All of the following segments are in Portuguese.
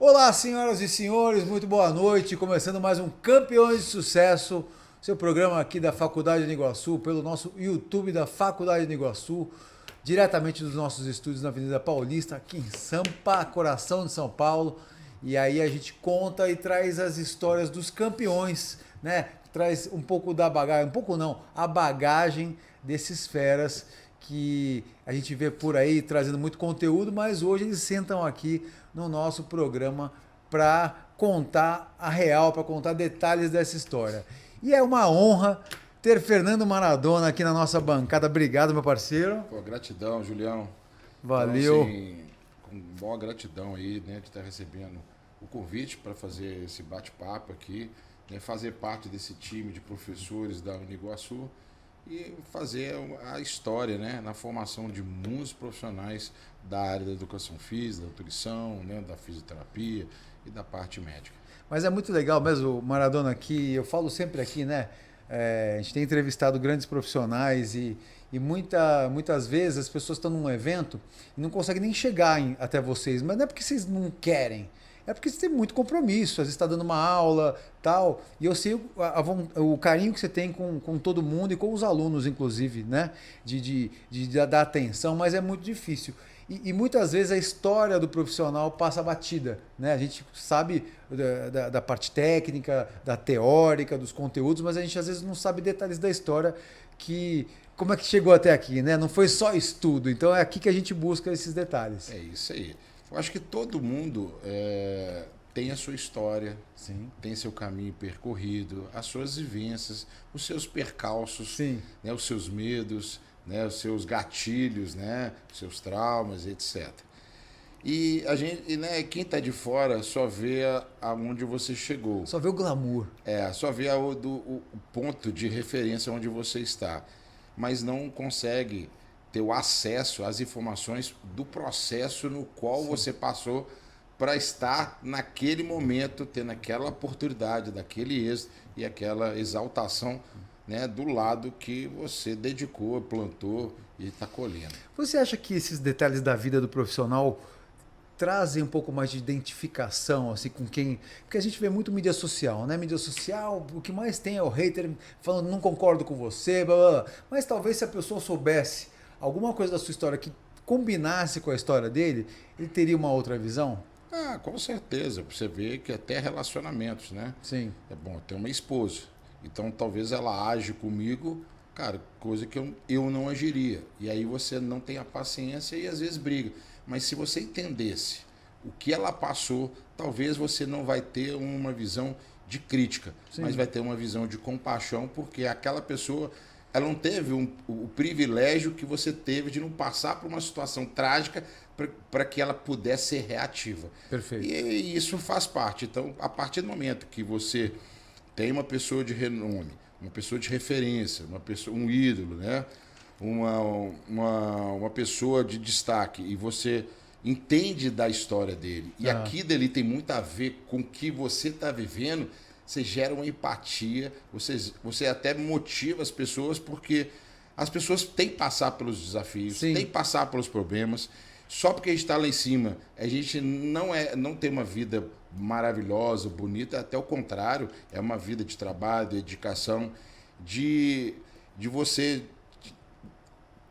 Olá, senhoras e senhores, muito boa noite. Começando mais um Campeões de Sucesso, seu programa aqui da Faculdade de Iguaçu, pelo nosso YouTube da Faculdade de Iguaçu, diretamente dos nossos estúdios na Avenida Paulista, aqui em Sampa, coração de São Paulo. E aí a gente conta e traz as histórias dos campeões, né? Traz um pouco da bagagem, um pouco não, a bagagem desses feras que a gente vê por aí trazendo muito conteúdo, mas hoje eles sentam aqui no nosso programa para contar a real, para contar detalhes dessa história. E é uma honra ter Fernando Maradona aqui na nossa bancada. Obrigado, meu parceiro. Pô, gratidão, Julião. Valeu. Então, assim, com boa gratidão aí, né, de estar recebendo o convite para fazer esse bate-papo aqui, né, fazer parte desse time de professores da Uniguaçu e fazer a história, né, na formação de muitos profissionais da área da educação física, da nutrição, né, da fisioterapia e da parte médica. Mas é muito legal mesmo, Maradona, aqui, eu falo sempre aqui, né? A gente tem entrevistado grandes profissionais e muitas vezes as pessoas estão num evento e não conseguem nem chegar até vocês. Mas não é porque vocês não querem, é porque você tem muito compromisso. Às vezes está dando uma aula, tal. E eu sei o carinho que você tem com todo mundo e com os alunos, inclusive, né? De dar atenção, mas é muito difícil. E muitas vezes a história do profissional passa batida, né? A gente sabe da parte técnica, da teórica, dos conteúdos, mas a gente às vezes não sabe detalhes da história como é que chegou até aqui, né? Não foi só estudo, então é aqui que a gente busca esses detalhes. É isso aí. Eu acho que todo mundo tem a sua história, Sim. tem seu caminho percorrido, as suas vivências, os seus percalços, Sim. né, os seus medos, né, os seus gatilhos, né, os seus traumas, etc. E a gente, né, quem está de fora só vê aonde você chegou. Só vê o glamour. Só vê o ponto de referência onde você está, mas não consegue ter o acesso às informações do processo no qual Sim. você passou para estar naquele momento, tendo aquela oportunidade, daquele êxito e aquela exaltação, né, do lado que você dedicou, plantou e está colhendo. Você acha que esses detalhes da vida do profissional trazem um pouco mais de identificação assim com quem, porque a gente vê muito mídia social, né? Mídia social, o que mais tem é o hater falando não concordo com você, blá, blá, blá. Mas talvez se a pessoa soubesse alguma coisa da sua história que combinasse com a história dele, ele teria uma outra visão? Ah, com certeza. Você vê que até relacionamentos, né? Sim. É bom ter uma esposa. Então talvez ela age comigo, cara, coisa que eu não agiria. E aí você não tem a paciência e às vezes briga. Mas se você entendesse o que ela passou, talvez você não vai ter uma visão de crítica, Sim. mas vai ter uma visão de compaixão, porque aquela pessoa, ela não teve o privilégio que você teve de não passar por uma situação trágica para que ela pudesse ser reativa. Perfeito. E isso faz parte. Então, a partir do momento que você tem uma pessoa de renome, uma pessoa de referência, um ídolo, né? Uma pessoa de destaque, e você entende da história dele, e aquilo dele tem muito a ver com o que você está vivendo, você gera uma empatia, você até motiva as pessoas, porque as pessoas têm que passar pelos desafios, Sim. têm que passar pelos problemas. Só porque a gente está lá em cima, a gente não tem uma vida maravilhosa, bonita, até o contrário, é uma vida de trabalho, de dedicação, de você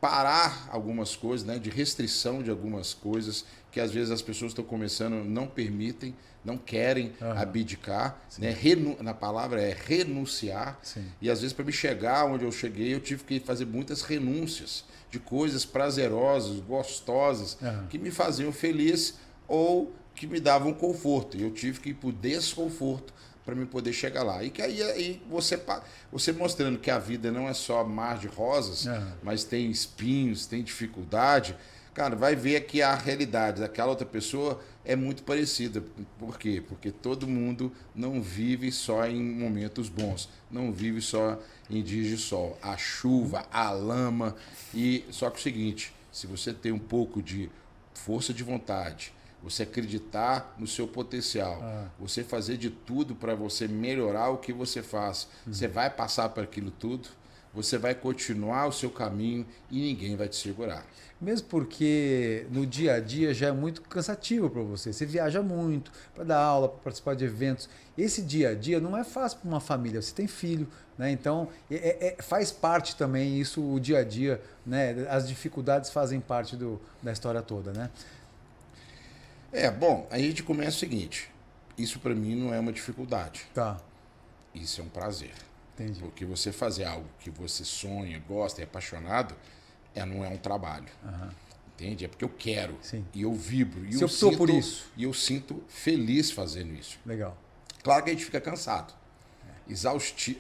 parar algumas coisas, né, de restrição de algumas coisas que às vezes as pessoas estão começando, não permitem, não querem abdicar, né? Na palavra é renunciar. Sim. E às vezes para me chegar onde eu cheguei, eu tive que fazer muitas renúncias de coisas prazerosas, gostosas, que me faziam feliz ou que me davam conforto. E eu tive que ir para o desconforto para me poder chegar lá. E que aí você mostrando que a vida não é só mar de rosas, mas tem espinhos, tem dificuldade, cara, vai ver que a realidade daquela outra pessoa é muito parecida. Por quê? Porque todo mundo não vive só em momentos bons, não vive só em dias de sol. A chuva, a lama, e só que o seguinte, se você tem um pouco de força de vontade, você acreditar no seu potencial, você fazer de tudo para você melhorar o que você faz, você vai passar por aquilo tudo, você vai continuar o seu caminho e ninguém vai te segurar. Mesmo porque no dia a dia já é muito cansativo para você. Você viaja muito para dar aula, para participar de eventos. Esse dia a dia não é fácil para uma família. Você tem filho, né? Então faz parte também isso, o dia a dia, né? As dificuldades fazem parte da história toda, né? Bom, aí a gente começa o seguinte. Isso para mim não é uma dificuldade. Tá. Isso é um prazer. Entendi. Porque você fazer algo que você sonha, gosta, é apaixonado, não é um trabalho. Uhum. Entende? É porque eu quero. Sim. E eu vibro. E você eu optou sinto, por isso. E eu sinto feliz fazendo isso. Legal. Claro que a gente fica cansado.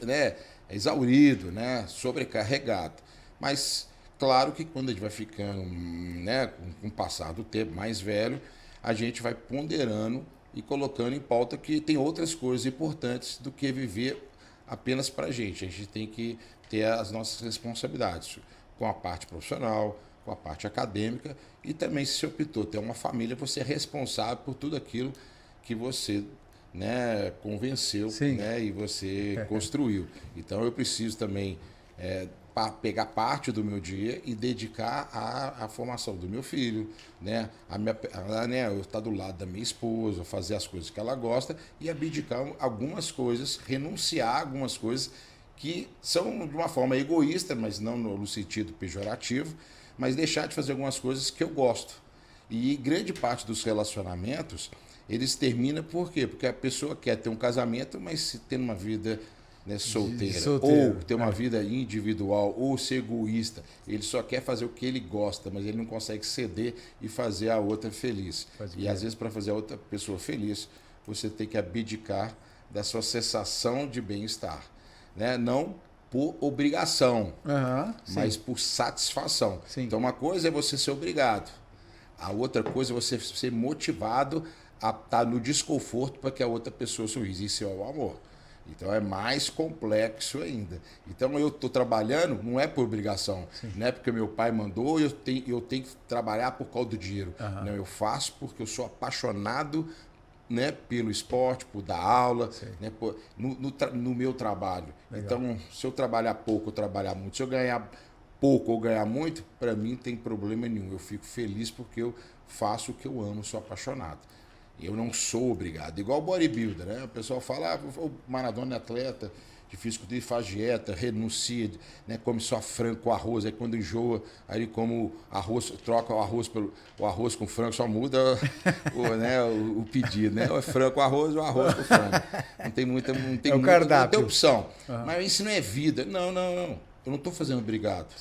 Né? Exaurido, né? Sobrecarregado. Mas claro que quando a gente vai ficando, né, com o passar do tempo, mais velho, a gente vai ponderando e colocando em pauta que tem outras coisas importantes do que viver apenas para a gente. A gente tem que ter as nossas responsabilidades com a parte profissional, com a parte acadêmica e também, se você optou ter uma família, você é responsável por tudo aquilo que você, né, convenceu, né, e você construiu. Então eu preciso também pegar parte do meu dia e dedicar à formação do meu filho, né, eu estar do lado da minha esposa, fazer as coisas que ela gosta e abdicar algumas coisas, renunciar a algumas coisas que são de uma forma egoísta, mas não no sentido pejorativo, mas deixar de fazer algumas coisas que eu gosto. E grande parte dos relacionamentos, eles terminam por quê? Porque a pessoa quer ter um casamento, mas se tem uma vida, né, solteira, ou ter uma vida individual, ou ser egoísta, ele só quer fazer o que ele gosta, mas ele não consegue ceder e fazer a outra feliz. E às vezes, para fazer a outra pessoa feliz, você tem que abdicar da sua sensação de bem-estar, né? Não por obrigação, mas por satisfação. Sim. Então, uma coisa é você ser obrigado, a outra coisa é você ser motivado a estar no desconforto para que a outra pessoa sorrisa. Isso é o amor. Então é mais complexo ainda. Então eu estou trabalhando, não é por obrigação, não é porque meu pai mandou e eu tenho que trabalhar por causa do dinheiro. Não, eu faço porque eu sou apaixonado, né, pelo esporte, por dar aula, né, no meu trabalho. Legal. Então, se eu trabalhar pouco ou trabalhar muito, se eu ganhar pouco ou ganhar muito, para mim não tem problema nenhum. Eu fico feliz porque eu faço o que eu amo, sou apaixonado. Eu não sou obrigado. Igual o bodybuilder, né? O pessoal fala, o Maradona é atleta de fisiculturismo, faz dieta, renuncia, né? Come só frango com arroz, aí quando enjoa, aí ele come arroz, troca o arroz com frango, só muda o pedido, né? Ou é frango com arroz ou arroz com frango. Não tem muita, não tem, não tem opção. Mas isso não é vida. Não. Eu não estou fazendo obrigado.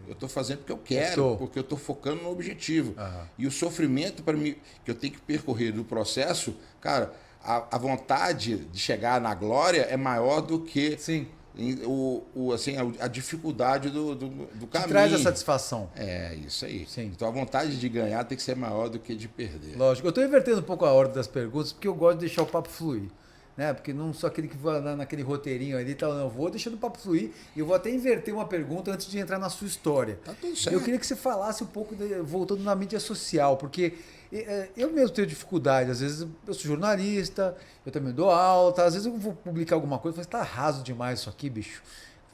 Eu estou fazendo porque eu quero, porque eu estou focando no objetivo. E o sofrimento para mim que eu tenho que percorrer do processo, cara, a vontade de chegar na glória é maior do que a dificuldade do caminho. Traz a satisfação. É, isso aí. Sim. Então a vontade de ganhar tem que ser maior do que de perder. Lógico. Eu estou invertendo um pouco a ordem das perguntas porque eu gosto de deixar o papo fluir. Né? Porque não sou aquele que vai andar naquele roteirinho ali, não, eu vou deixando o papo fluir e eu vou até inverter uma pergunta antes de entrar na sua história. Tá tudo certo. Eu queria que você falasse um pouco, voltando na mídia social, porque eu mesmo tenho dificuldade, às vezes eu sou jornalista, eu também dou aula, tá? Às vezes eu vou publicar alguma coisa e falo, tá raso demais isso aqui, bicho.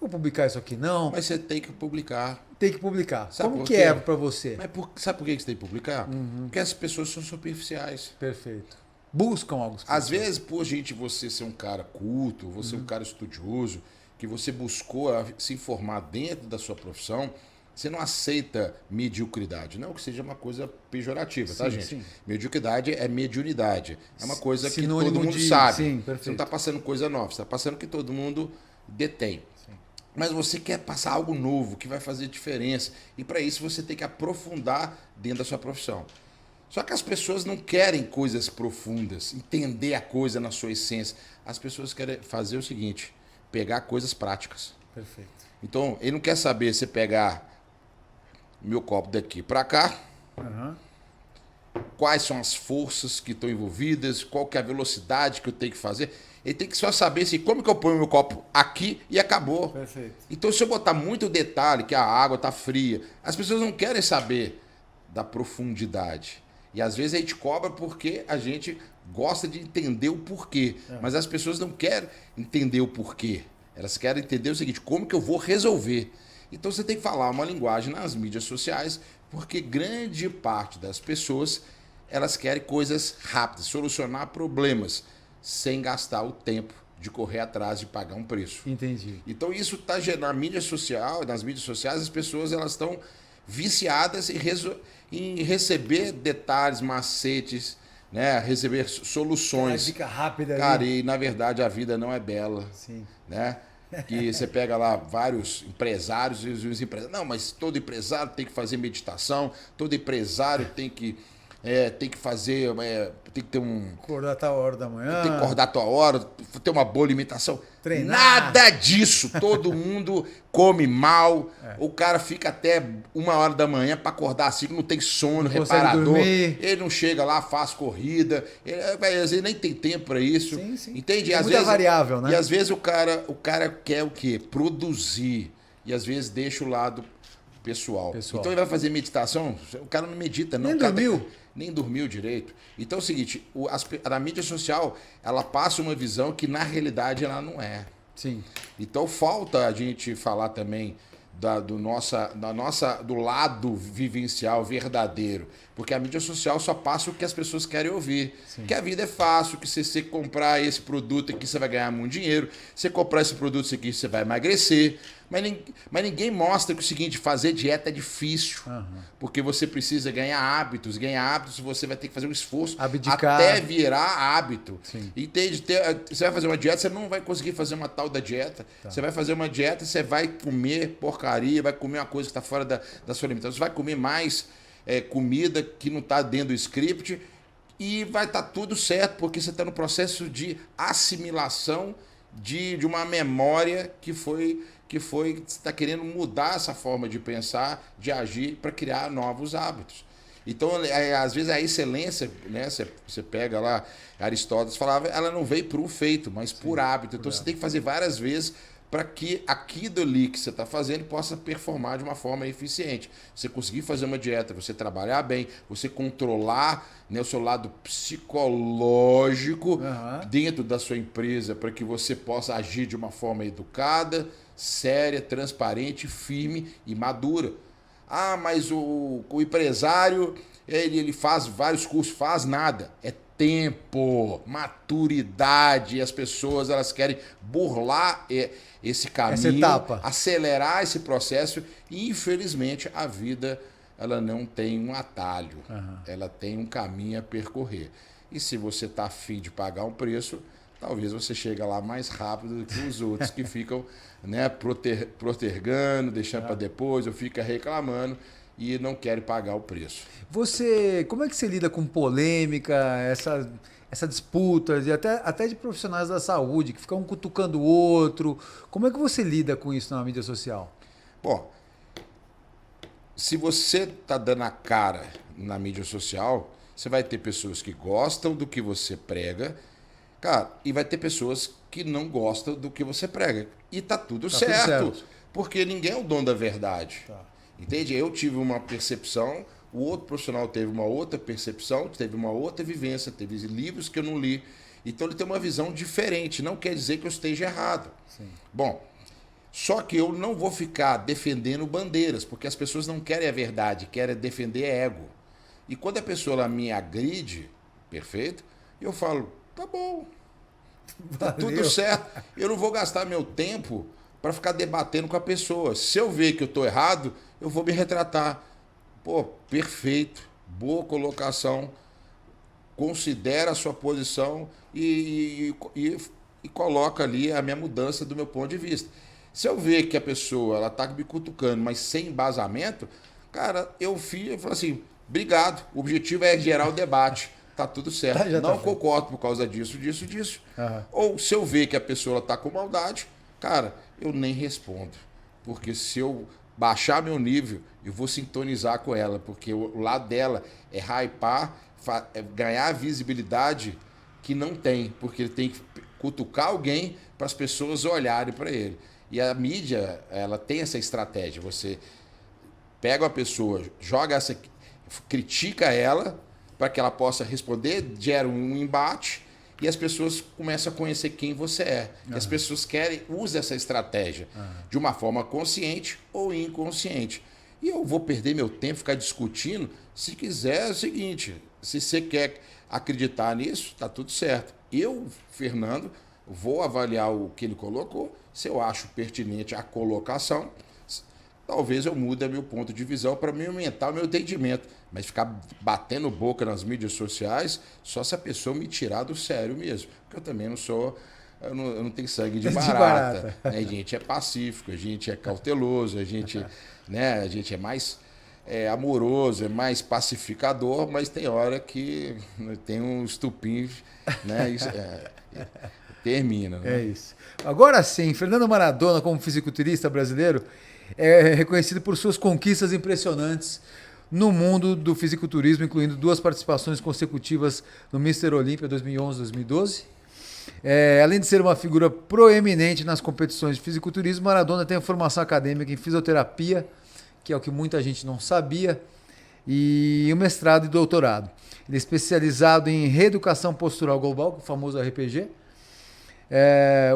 Vou publicar isso aqui, não. Mas você tem que publicar. Tem que publicar. Sabe como que é para você? Mas sabe por que você tem que publicar? Porque as pessoas são superficiais. Perfeito. Buscam algo. Às vezes, por você ser um cara culto, você um cara estudioso, que você buscou se informar dentro da sua profissão, você não aceita mediocridade. Não que seja uma coisa pejorativa, tá, gente? Sim. Mediocridade é mediunidade. É uma coisa que todo mundo sabe. Sim, você não está passando coisa nova, você está passando o que todo mundo detém. Sim. Mas você quer passar algo novo, que vai fazer diferença. E para isso você tem que aprofundar dentro da sua profissão. Só que as pessoas não querem coisas profundas, entender a coisa na sua essência. As pessoas querem fazer o seguinte, pegar coisas práticas. Perfeito. Então, ele não quer saber se pegar meu copo daqui para cá, quais são as forças que estão envolvidas, qual que é a velocidade que eu tenho que fazer. Ele tem que só saber assim, como que eu ponho meu copo aqui e acabou. Perfeito. Então, se eu botar muito detalhe, que a água está fria, as pessoas não querem saber da profundidade. E às vezes a gente cobra porque a gente gosta de entender o porquê. Mas as pessoas não querem entender o porquê. Elas querem entender o seguinte, como que eu vou resolver? Então você tem que falar uma linguagem nas mídias sociais, porque grande parte das pessoas, elas querem coisas rápidas, solucionar problemas, sem gastar o tempo de correr atrás de pagar um preço. Entendi. Então isso está na mídia social, nas mídias sociais, as pessoas elas estão viciadas em receber detalhes, macetes, né? Receber soluções. Uma dica rápida. Cara, e na verdade a vida não é bela. Sim. Né? Que você pega lá vários empresários e os empresários. Não, mas todo empresário tem que fazer meditação, todo empresário tem que fazer. Tem que ter acordar a tal hora da manhã. Tem que acordar a tua hora, ter uma boa alimentação. Treinar. Nada disso. Todo mundo come mal. O cara fica até 1h da manhã para acordar assim, não tem sono, não reparador. Ele não chega lá, faz corrida. Ele, às vezes nem tem tempo para isso. Sim, sim. Entende? É às muita vezes, variável, né? E às vezes o cara quer o quê? Produzir. E às vezes deixa o lado pessoal. Então ele vai fazer meditação, o cara não medita, não. Nem dormiu. Nem dormiu direito. Então é o seguinte, a mídia social, ela passa uma visão que na realidade ela não é. Sim. Então falta a gente falar também do lado vivencial verdadeiro. Porque a mídia social só passa o que as pessoas querem ouvir. Sim. Que a vida é fácil, que se você comprar esse produto aqui, você vai ganhar muito dinheiro. Se você comprar esse produto aqui, você vai emagrecer. Mas ninguém mostra que o seguinte, fazer dieta é difícil. Porque você precisa ganhar hábitos. Ganhar hábitos, você vai ter que fazer um esforço até virar hábito. Sim. Entende? Você vai fazer uma dieta, você não vai conseguir fazer uma tal da dieta. Tá. Você vai fazer uma dieta, você vai comer porcaria, vai comer uma coisa que está fora da sua alimentação. Você vai comer mais comida que não está dentro do script e vai estar tudo certo, porque você está no processo de assimilação de uma memória que você está querendo mudar essa forma de pensar, de agir para criar novos hábitos. Então, às vezes a excelência, né, você pega lá, Aristóteles falava, ela não veio por um feito, mas por hábito. Então você tem que fazer várias vezes para que aquilo ali que você está fazendo possa performar de uma forma eficiente. Você conseguir fazer uma dieta, você trabalhar bem, você controlar, né, o seu lado psicológico dentro da sua empresa para que você possa agir de uma forma educada, séria, transparente, firme e madura. Ah, mas o empresário, ele faz vários cursos, faz nada. É tempo, maturidade. As pessoas elas querem burlar esse caminho, acelerar esse processo. E, infelizmente, a vida ela não tem um atalho. Ela tem um caminho a percorrer. E se você está afim de pagar um preço, talvez você chegue lá mais rápido do que os outros que ficam, né, protergando, deixando para depois, ou fica reclamando e não querem pagar o preço. Como é que você lida com polêmica, essa disputa, e até de profissionais da saúde que ficam um cutucando o outro? Como é que você lida com isso na mídia social? Bom, se você está dando a cara na mídia social, você vai ter pessoas que gostam do que você prega, cara, e vai ter pessoas que não gostam do que você prega. E tá tudo certo. Porque ninguém é o dono da verdade. Entende? Eu tive uma percepção, o outro profissional teve uma outra percepção, teve uma outra vivência, teve livros que eu não li. Então ele tem uma visão diferente. Não quer dizer que eu esteja errado. Sim. Bom, só que eu não vou ficar defendendo bandeiras, porque as pessoas não querem a verdade, querem defender ego. E quando a pessoa ela me agride, perfeito, eu falo, tá bom, tá tudo certo. Eu não vou gastar meu tempo para ficar debatendo com a pessoa. Se eu ver que eu estou errado, eu vou me retratar. Pô, perfeito, boa colocação. Considera a sua posição e coloca ali a minha mudança do meu ponto de vista. Se eu ver que a pessoa ela está me cutucando, mas sem embasamento, cara, eu falo assim, obrigado, o objetivo é gerar o debate. Tá tudo certo. Não concordo por causa disso. Ou se eu ver que a pessoa está com maldade, cara, eu nem respondo. Porque se eu baixar meu nível, eu vou sintonizar com ela. Porque o lado dela é hypar, ganhar visibilidade que não tem. Porque ele tem que cutucar alguém para as pessoas olharem para ele. E a mídia, ela tem essa estratégia. Você pega uma pessoa, critica ela, para que ela possa responder, gera um embate, e as pessoas começam a conhecer quem você é. E as pessoas usam essa estratégia de uma forma consciente ou inconsciente. E eu vou perder meu tempo, ficar discutindo. Se quiser, é o seguinte, se você quer acreditar nisso, tá tudo certo. Eu, Fernando, vou avaliar o que ele colocou. Se eu acho pertinente a colocação, talvez eu mude meu ponto de visão para me aumentar o meu entendimento. Mas ficar batendo boca nas mídias sociais, só se a pessoa me tirar do sério mesmo. Porque eu também não sou... Eu não tenho sangue de barata. Né? A gente é pacífico, a gente é cauteloso, a gente, né, a gente é mais amoroso, é mais pacificador, mas tem hora que tem um estupim, né? Isso, termina. Né? É isso. Agora sim, Fernando Maradona, como fisiculturista brasileiro, é reconhecido por suas conquistas impressionantes no mundo do fisiculturismo, incluindo 2 participações consecutivas no Mr. Olímpia 2011 e 2012. Além de ser uma figura proeminente nas competições de fisiculturismo, Maradona tem formação acadêmica em fisioterapia, que é o que muita gente não sabia, e um mestrado e doutorado. Ele é especializado em reeducação postural global, o famoso RPG,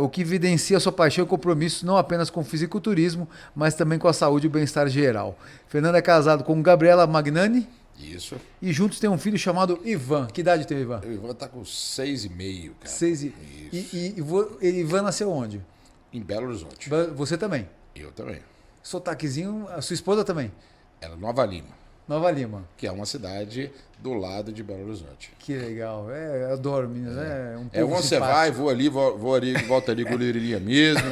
o que evidencia sua paixão e compromisso não apenas com o fisiculturismo, mas também com a saúde e o bem-estar geral. Fernando é casado com Gabriela Magnani. Isso. E juntos tem um filho chamado Ivan. Que idade tem o Ivan? O Ivan tá com 6,5, cara. 6 e Ivan nasceu onde? Em Belo Horizonte. Você também? Eu também. Sotaquezinho, a sua esposa também? Ela é Nova Lima. Nova Lima. Que é uma cidade do lado de Belo Horizonte. Que legal. Eu adoro Minas. Onde você vai, vou ali, volta ali, goleirinha mesmo.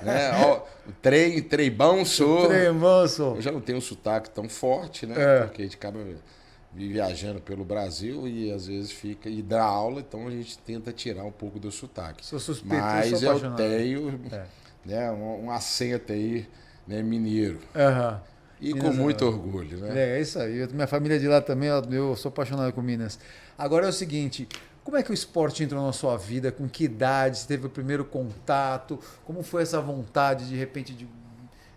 Né? Ó, o trem bom sou. Trem bom sou. Eu já não tenho um sotaque tão forte, né? Porque a gente acaba viajando pelo Brasil e às vezes fica e dá aula, então a gente tenta tirar um pouco do sotaque. Sou suspeito, mas eu tenho né, um acento aí, né, mineiro. E Minas, com muito orgulho, né? É isso aí. Minha família é de lá também, eu sou apaixonado com Minas. Agora é o seguinte, como é que o esporte entrou na sua vida? Com que idade? Você teve o primeiro contato? Como foi essa vontade, de repente,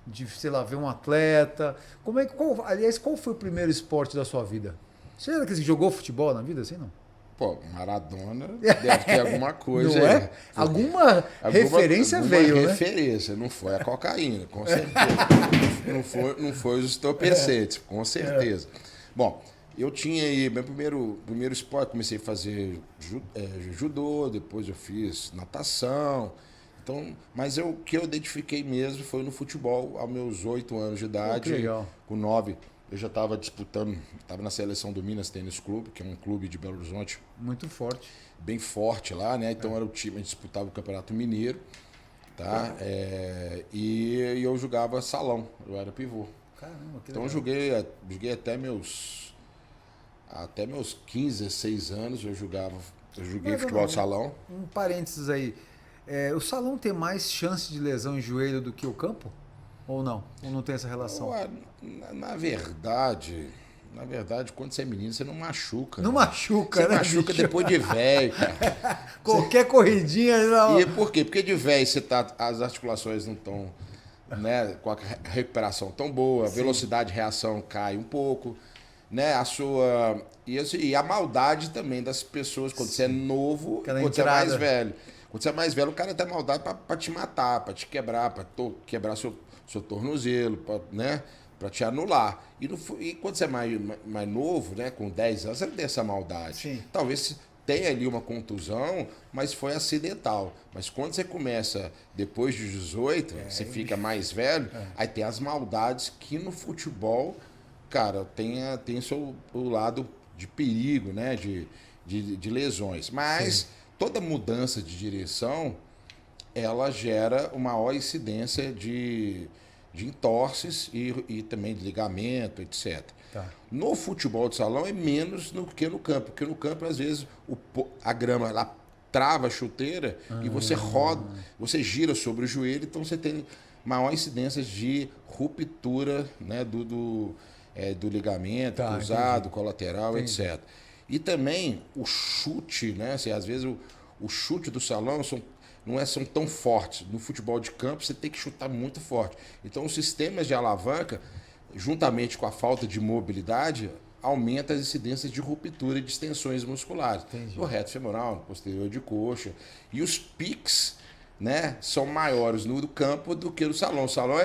de sei lá, ver um atleta? Aliás, qual foi o primeiro esporte da sua vida? Você era que jogou futebol na vida, assim, não? Pô, Maradona deve ter alguma coisa não aí. É? Alguma referência veio, né? Referência, não foi a cocaína, com certeza. não foi os entorpecentes, com certeza. Bom, eu tinha aí, meu primeiro esporte, comecei a fazer judô, depois eu fiz natação. Então, mas o que eu identifiquei mesmo foi no futebol, aos meus 8 anos de idade. Que legal. Com 9. Eu já estava disputando, estava na seleção do Minas Tênis Clube, que é um clube de Belo Horizonte. Muito forte. Bem forte lá, né? Então era o time, a gente disputava o Campeonato Mineiro, tá? E eu jogava salão, eu era pivô. Caramba, que então legal. eu joguei até meus 15, 16 anos, eu joguei futebol de salão. Um parênteses aí, o salão tem mais chance de lesão em joelho do que o campo? Ou não? Ou não tem essa relação? Na verdade, quando você é menino, você não machuca. Não né? Você né, machuca bicho? Depois de velho, cara. Qualquer corridinha... Não... E por quê? Porque de velho as articulações não estão, né, com a recuperação tão boa, a velocidade de reação cai um pouco, né? E a maldade também das pessoas, quando você é novo, quando você é mais velho. Quando você é mais velho, o cara tem maldade para te matar, para te quebrar, para quebrar seu tornozelo, né? Para te anular. E quando você é mais novo, né? Com 10 anos, você não tem essa maldade. Sim. Talvez tenha ali uma contusão, mas foi acidental. Mas quando você começa depois de 18, você fica mais velho, aí tem as maldades que no futebol, cara, tem o lado de perigo, né? De lesões. Mas toda mudança de direção, ela gera uma maior incidência de entorses e também de ligamento, etc. Tá. No futebol de salão é menos do que no campo, porque no campo, às vezes, a grama ela trava a chuteira e você roda, você gira sobre o joelho, então você tem maior incidência de ruptura, né, do ligamento cruzado, colateral, etc. E também o chute, né? Assim, às vezes o chute do salão não são tão fortes. No futebol de campo você tem que chutar muito forte. Então os sistemas de alavanca, juntamente com a falta de mobilidade, aumenta as incidências de ruptura e distensões musculares. Entendi. No reto femoral, no posterior de coxa. E os piques, né, são maiores no campo do que no salão. O salão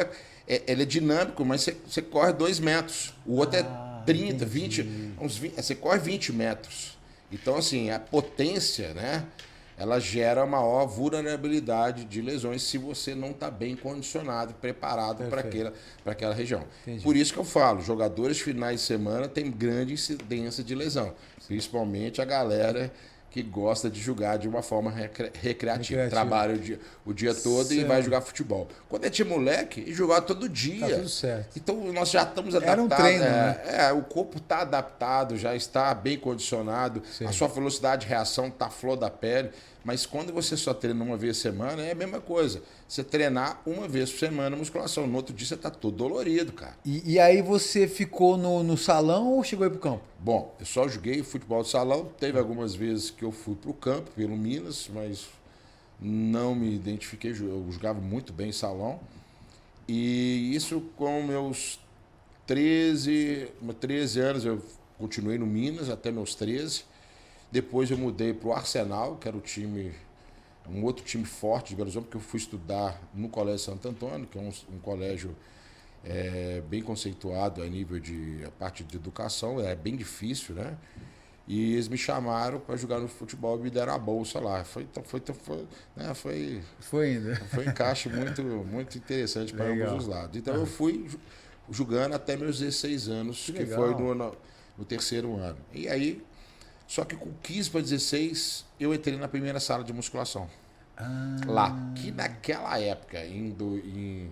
ele é dinâmico, mas você corre 2 metros. O outro é 30, entendi. 20, você corre 20 metros. Então, assim, a potência, né, ela gera maior vulnerabilidade de lesões se você não está bem condicionado, preparado para aquela região. Entendi. Por isso que eu falo, jogadores de finais de semana têm grande incidência de lesão, principalmente a galera que gosta de jogar de uma forma recreativa. Trabalha o dia todo e vai jogar futebol. Quando é time moleque, jogar todo dia. Tá tudo certo. Então nós já estamos adaptados. Era um treino, né? O corpo está adaptado, já está bem condicionado. Sim. A sua velocidade de reação está flor da pele. Mas quando você só treina uma vez por semana, é a mesma coisa. Você treinar uma vez por semana musculação. No outro dia você está todo dolorido, cara. E aí você ficou no salão ou chegou aí pro campo? Bom, eu só joguei futebol de salão. Teve algumas vezes que eu fui pro campo, pelo Minas, mas não me identifiquei. Eu jogava muito bem em salão. E isso com meus 13 anos, eu continuei no Minas até meus 13. Depois eu mudei para o Arsenal, que era um outro time forte de Belo Horizonte, porque eu fui estudar no Colégio Santo Antônio, que é um colégio bem conceituado a nível a parte de educação, é bem difícil, né? E eles me chamaram para jogar no futebol e me deram a bolsa lá. Foi um encaixe muito, muito interessante para ambos os lados. Então eu fui jogando até meus 16 anos, que foi no terceiro ano. E aí, só que com 15 para 16, eu entrei na primeira sala de musculação. Lá. Que naquela época, em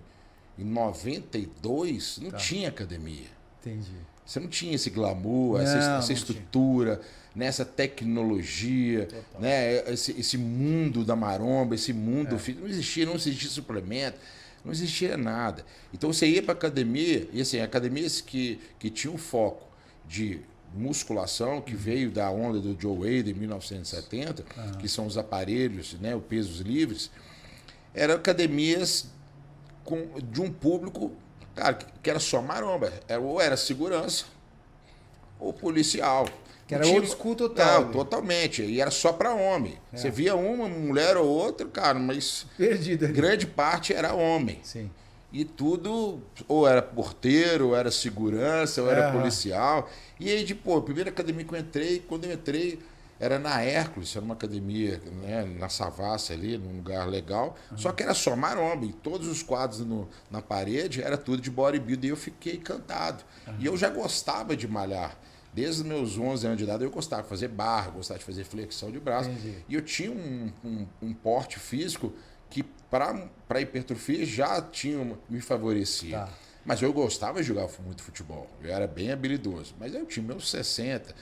92, não tinha academia. Entendi. Você não tinha esse glamour, essa estrutura, né, essa tecnologia, né, esse mundo da maromba, esse mundo... Não existia suplemento, não existia nada. Então você ia para a academia, e assim, academias que tinham foco de musculação, que veio da onda do Joe Wade em 1970, que são os aparelhos, né, os pesos livres, eram academias de um público, cara, que era só maromba. Ou era segurança ou policial. Que era old school total. Não, totalmente. E era só para homem. Você via uma mulher ou outra, cara, mas perdida. Grande parte era homem. Sim. E tudo, ou era porteiro, ou era segurança, ou era policial. E aí, a primeira academia que eu entrei, quando eu entrei, era na Hércules, era uma academia, né, na Savassi ali, num lugar legal. Só que era só maromba. E todos os quadros na parede era tudo de bodybuilding. E eu fiquei encantado. E eu já gostava de malhar. Desde os meus 11 anos de idade eu gostava de fazer barra, gostava de fazer flexão de braço. Entendi. E eu tinha um porte físico que para hipertrofia já me favorecia. Tá. Mas eu gostava de jogar muito futebol. Eu era bem habilidoso. Mas eu tinha meus 60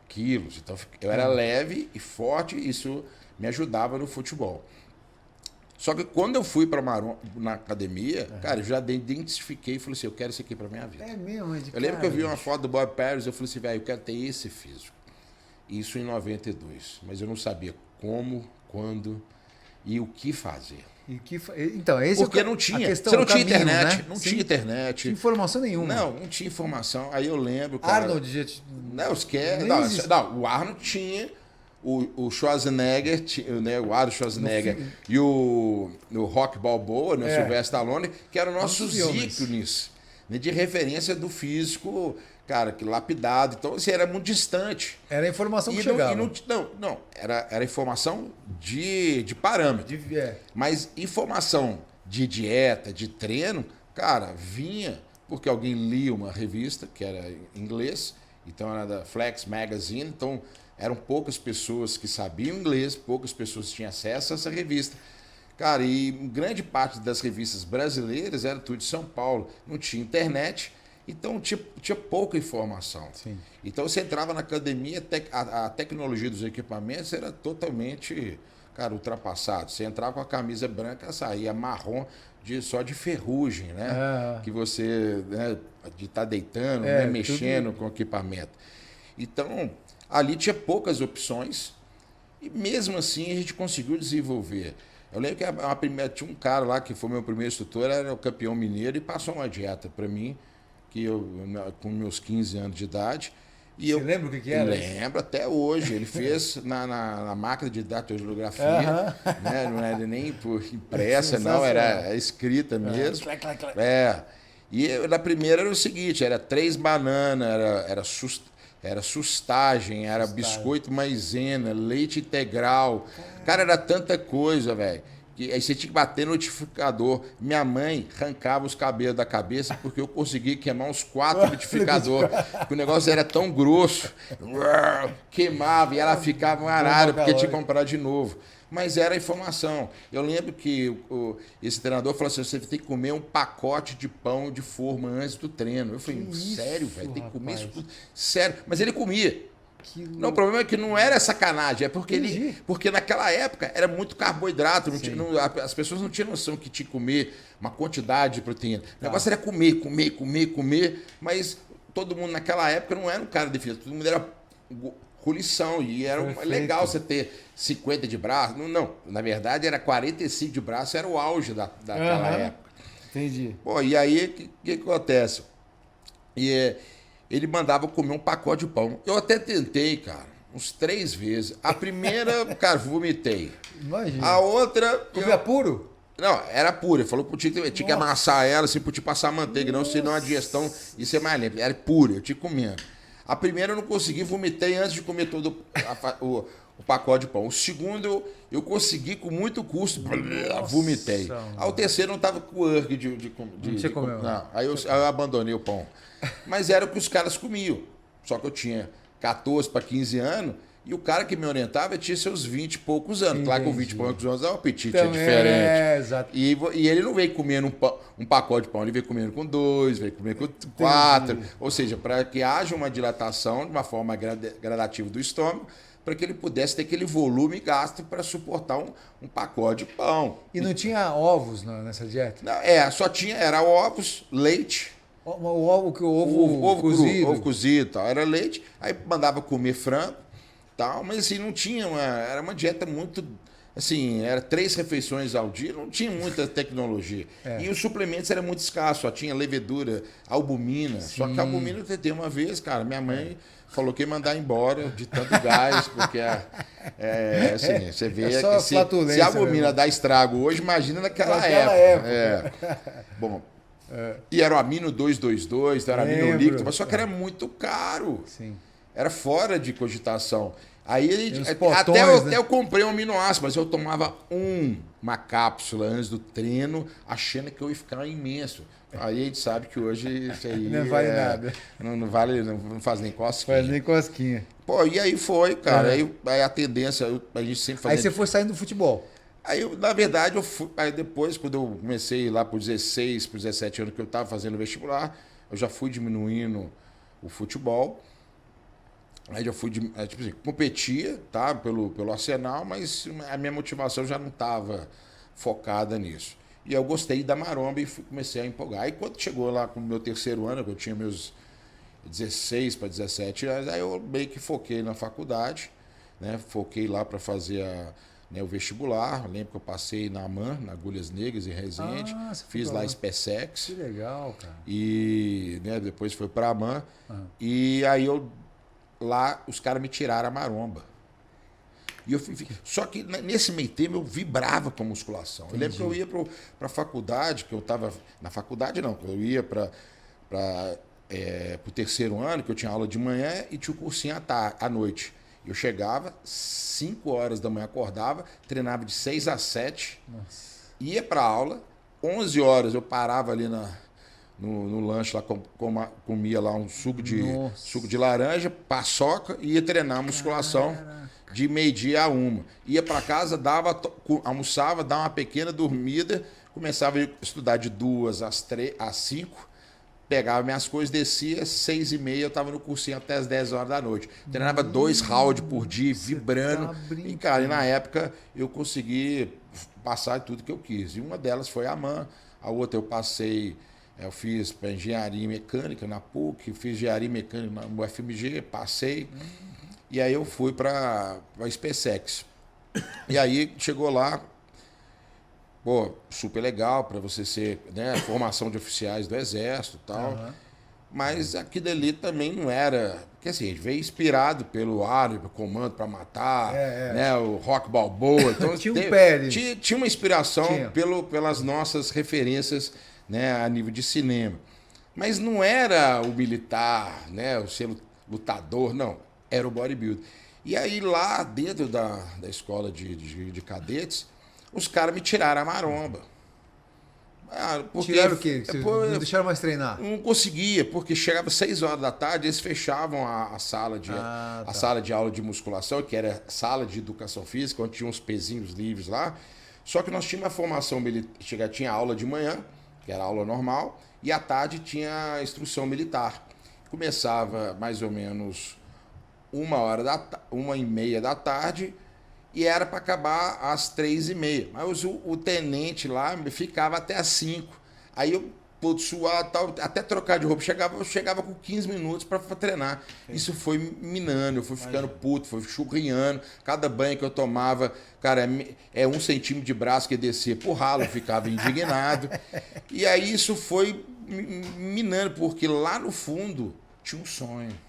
quilos. Então eu era leve e forte e isso me ajudava no futebol. Só que quando eu fui na academia, cara, eu já identifiquei e falei assim, eu quero isso aqui pra minha vida. É mesmo? Eu lembro que eu vi uma foto do Bob Paris, eu falei assim, velho, eu quero ter esse físico. Isso em 92. Mas eu não sabia como, quando e o que fazer. Então, porque não tinha. Questão, você não tinha caminho, internet. Né? Não tinha internet. Tinha informação nenhuma. Não tinha informação. Aí eu lembro, cara... Arnold... Não, o Arnold tinha... O Schwarzenegger, né, o Arnold Schwarzenegger e o Rock Balboa, né, o Sylvester Stallone, que eram nossos ícones, né, de referência do físico, cara, que lapidado. Então, assim, era muito distante. Era a informação que chegava. Não, era informação de parâmetro. Mas informação de dieta, de treino, cara, vinha porque alguém lia uma revista, que era em inglês, então era da Flex Magazine, então... Eram poucas pessoas que sabiam inglês, poucas pessoas tinham acesso a essa revista. Cara, e grande parte das revistas brasileiras era tudo de São Paulo. Não tinha internet, então tinha pouca informação. Sim. Então você entrava na academia, a tecnologia dos equipamentos era totalmente, cara, ultrapassada. Você entrava com a camisa branca, saía marrom, só de ferrugem, né? Que você, né, de estar deitando, né, mexendo com o equipamento. Então... Ali tinha poucas opções e mesmo assim a gente conseguiu desenvolver. Eu lembro que tinha um cara lá que foi meu primeiro instrutor, era o campeão mineiro e passou uma dieta para mim, que eu, com meus 15 anos de idade, E Você lembra o que era? Lembro até hoje. Ele fez na máquina de datilografia, né? Não era nem por impressa, não, era escrita mesmo. E na primeira era o seguinte, era 3 bananas, era sustagem, era biscoito maisena, leite integral. Cara, era tanta coisa, velho. Aí você tinha que bater no notificador. Minha mãe arrancava os cabelos da cabeça porque eu consegui queimar uns 4 notificadores. O negócio era tão grosso, queimava e ela ficava arada porque tinha que comprar de novo. Mas era informação. Eu lembro que esse treinador falou assim: você tem que comer um pacote de pão de forma antes do treino. Eu falei, sério, velho? Tem que comer isso tudo? Sério. Mas ele comia. Não, o problema é que não era sacanagem, é porque naquela época era muito carboidrato, as pessoas não tinham noção que tinha que comer uma quantidade de proteína. O negócio era comer, mas todo mundo naquela época não era um cara definido, todo mundo era colição, e era legal você ter 50 de braço. Não, na verdade era 45 de braço, era o auge daquela época. Entendi. Pô, e aí, o que acontece? Ele mandava comer um pacote de pão. Eu até tentei, cara, uns 3 vezes. A primeira, cara, vomitei. Imagina. A outra... Comia puro? Não, era pura. Ele falou que tinha que amassar ela, assim, pra passar manteiga, não, senão a digestão ia ser mais lenta. Era pura, eu tinha que comer. A primeira eu não consegui, vomitei antes de comer todo o pacote de pão. O segundo eu consegui com muito custo, vomitei. O terceiro não tava com o urge de comeu. Não, aí eu abandonei o pão. Mas era o que os caras comiam. Só que eu tinha 14 para 15 anos e o cara que me orientava tinha seus 20 e poucos anos. Entendi. Claro que com 20 e poucos anos o apetite é diferente. Exato. E ele não veio comendo um pacote de pão, ele veio comendo com 2, veio comendo com 4. Ou seja, para que haja uma dilatação de uma forma gradativa do estômago, para que ele pudesse ter aquele volume gasto para suportar um pacote de pão. E não tinha ovos nessa dieta? Não, só era ovos, leite. O ovo cozido. Ovo cozido, tal. Era leite, aí mandava comer frango, tal, mas assim, não tinha era uma dieta muito, assim, era 3 refeições ao dia, não tinha muita tecnologia. E os suplementos eram muito escassos, só tinha levedura, albumina. Sim. Só que a albumina eu tentei uma vez, cara, minha mãe falou que ia mandar embora de tanto gás, porque assim, você vê que se a albumina dá estrago hoje, imagina naquela época. Bom, e era o amino 222, era amino líquido, mas só que era muito caro. Sim. Era fora de cogitação. Aí potões, até eu comprei um aminoácido, mas eu tomava uma cápsula antes do treino, achando que eu ia ficar imenso. Aí a gente sabe que hoje isso aí não vale nada. Não vale, não faz nem cosquinha. Faz nem cosquinha. Pô, e aí foi, cara. Aí a tendência, a gente sempre fazia. Aí você foi saindo do futebol. Aí, na verdade, aí depois, quando eu comecei lá por 16, por 17 anos que eu estava fazendo vestibular, eu já fui diminuindo o futebol. Aí já fui, tipo assim, competia, tá, pelo Arsenal, mas a minha motivação já não estava focada nisso. E eu gostei da maromba e comecei a empolgar. Aí quando chegou lá com o meu 3º ano, que eu tinha meus 16 para 17 anos, aí eu meio que foquei na faculdade, né? Foquei lá para fazer o vestibular. Eu lembro que eu passei na AMAN, na Agulhas Negras, em Resende. Fiz lá SpaceX. Que legal, cara. E depois foi para a AMAN. E aí lá os caras me tiraram a maromba. E eu só que nesse meio tempo eu vibrava com a musculação. Entendi. Eu lembro que eu ia para a faculdade, que eu estava... Na faculdade não, eu ia para o 3º ano, que eu tinha aula de manhã e tinha o cursinho à noite. Eu chegava, 5 horas da manhã acordava, treinava de 6 às 7, ia para a aula, 11 horas eu parava ali no lanche, lá comia lá um suco de laranja, paçoca, e ia treinar a musculação de 12:00 a 1. Ia para casa, almoçava, dava uma pequena dormida, começava a estudar de 2 às 5, pegava minhas coisas, descia, 6:30, eu estava no cursinho até as 10 horas da noite. Treinava 2 rounds por dia, vibrando. E, cara, na época eu consegui passar tudo que eu quis. E uma delas foi a AMAN, a outra eu fiz para engenharia mecânica na PUC, fiz engenharia mecânica no UFMG, passei. E aí eu fui para a SpaceX. E aí chegou lá, pô, super legal para você ser, formação de oficiais do Exército e tal. Mas aquilo ali também não era Porque assim, a gente veio inspirado pelo Arnold, pelo Comando para Matar, né? O Rock Balboa. Então, tinha um pé ali. Tinha uma inspiração pelas nossas referências, né, a nível de cinema. Mas não era o militar, né, o ser lutador, não. Era o bodybuilder. E aí lá dentro da escola de cadetes, os caras me tiraram a maromba. Tiraram o quê? Não deixaram mais treinar? Não conseguia, porque chegava 6 horas da tarde, eles fechavam a sala de aula de musculação, que era sala de educação física, onde tinha uns pezinhos livres lá. Só que nós tínhamos uma formação militar, tinha aula de manhã, que era aula normal, e à tarde tinha instrução militar. Começava mais ou menos 1h30 da tarde, e era para acabar às 3h30. Mas o tenente lá ficava até às 5. Aí eu, todo suado, tal, até trocar de roupa, eu chegava com 15 minutos para treinar. Isso foi minando, eu fui ficando puto, foi churriando. Cada banho que eu tomava, cara, 1 centímetro de braço que descia pro ralo, eu ficava indignado. E aí isso foi minando, porque lá no fundo tinha um sonho.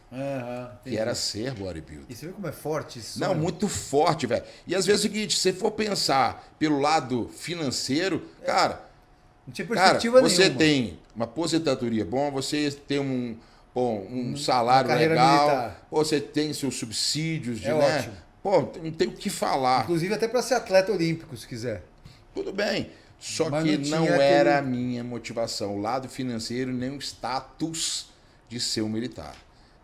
Que era ser bodybuilder. E você vê como é forte isso? Não, muito forte, velho. E às vezes é o seguinte, se você for pensar pelo lado financeiro, cara, não tinha perspectiva você nenhuma. tem uma aposentadoria bom, você tem um salário legal, militar. você tem seus subsídios, É né? ótimo. Pô, não tem o que falar. Inclusive até para ser atleta olímpico, se quiser. Tudo bem. Só Mas que não não tinha era a aquele- minha motivação. O lado financeiro, nem o status de ser um militar.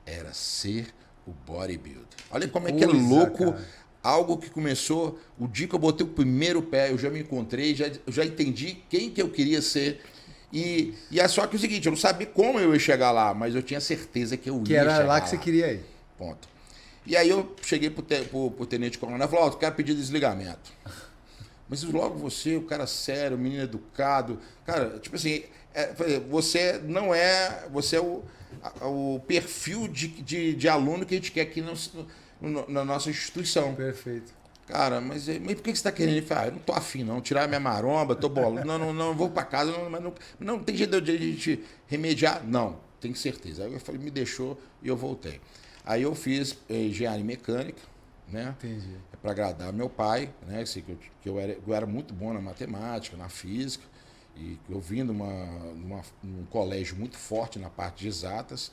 Era ser o bodybuilder. Olha como é que é Coisa, louco. cara. Algo que começou, o dia que eu botei o primeiro pé, eu já me encontrei, eu já entendi quem que eu queria ser. E é só que o seguinte, eu não sabia como eu ia chegar lá, mas eu tinha certeza que eu ia Que era chegar lá que você queria ir. Ponto. E aí eu cheguei pro tenente coronel e falei, eu quero pedir desligamento. Mas logo você, o cara sério, o menino educado, cara, tipo assim, você não é, você é o perfil de aluno que a gente quer aqui na nossa instituição. Perfeito. Cara, mas por que você está querendo? Ele falou, eu não tô afim não, tirar minha maromba, tô bolado, não, vou para casa, não tem jeito de a gente remediar? Não, tenho certeza. Aí eu falei, me deixou e eu voltei. Aí eu fiz engenharia mecânica, né? Entendi. Para agradar meu pai, né? Assim, que eu era muito bom na matemática, na física, e eu vim num colégio muito forte na parte de exatas,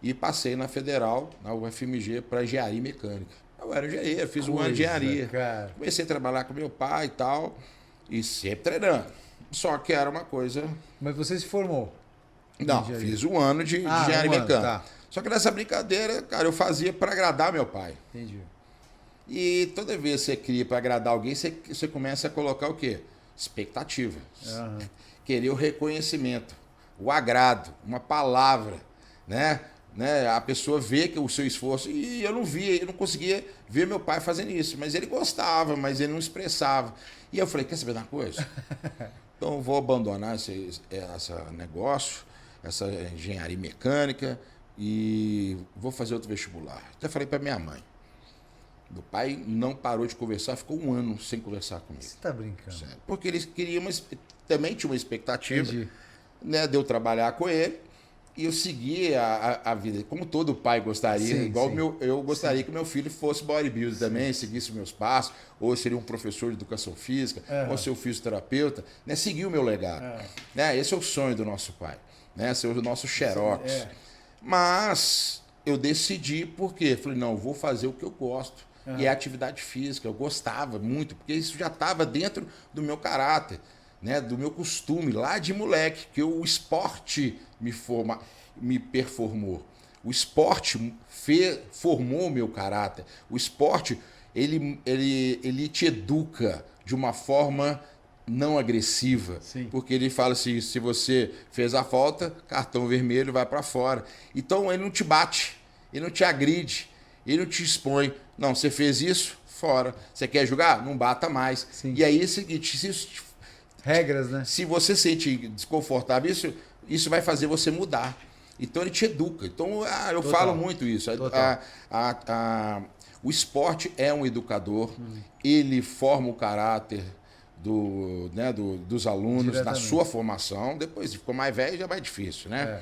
e passei na Federal, na UFMG, para engenharia mecânica. Eu era engenheiro, fiz um ano de engenharia. Cara. Comecei a trabalhar com meu pai e tal, e sempre treinando. Só que era uma coisa... Mas você se formou? Não, fiz um ano de engenharia mecânica. Tá. Só que nessa brincadeira, cara, eu fazia para agradar meu pai. Entendi. E toda vez que você cria para agradar alguém, você começa a colocar o quê? Expectativa. Uhum. Querer o reconhecimento, o agrado, uma palavra, né? A pessoa vê que o seu esforço. E eu não conseguia ver meu pai fazendo isso. Mas ele gostava, mas ele não expressava. E eu falei, quer saber de uma coisa? Então eu vou abandonar esse negócio, essa engenharia mecânica, e vou fazer outro vestibular. Até falei para minha mãe. Meu pai não parou de conversar, ficou um ano sem conversar comigo. Você tá brincando? Sério. Porque eles queriam também tinha uma expectativa, Entendi. né, de eu trabalhar com ele, e eu segui a vida, como todo pai gostaria, Sim, igual sim. eu gostaria que meu filho fosse bodybuilder também, seguisse meus passos, ou seria um professor de educação física, ou ser um fisioterapeuta, né, seguir o meu legado. Né? Esse é o sonho do nosso pai, né, ser o nosso xerox. Mas eu decidi, por quê? Falei, não, eu vou fazer o que eu gosto. E é atividade física, eu gostava muito, porque isso já estava dentro do meu caráter, né, do meu costume, lá de moleque, que o esporte me performou. O esporte formou o meu caráter. O esporte, ele te educa de uma forma não agressiva. Sim. Porque ele fala assim, se você fez a falta, cartão vermelho, vai para fora. Então ele não te bate, ele não te agride, ele não te expõe. Não, você fez isso, fora. Você quer jogar? Não bata mais. Sim. E aí é o seguinte, Regras, né? se você se sente desconfortável, isso vai fazer você mudar. Então ele te educa. Então eu falo muito isso. O esporte é um educador, ele forma o caráter dos alunos na sua formação. Depois, se ficou mais velho, já é mais difícil, né?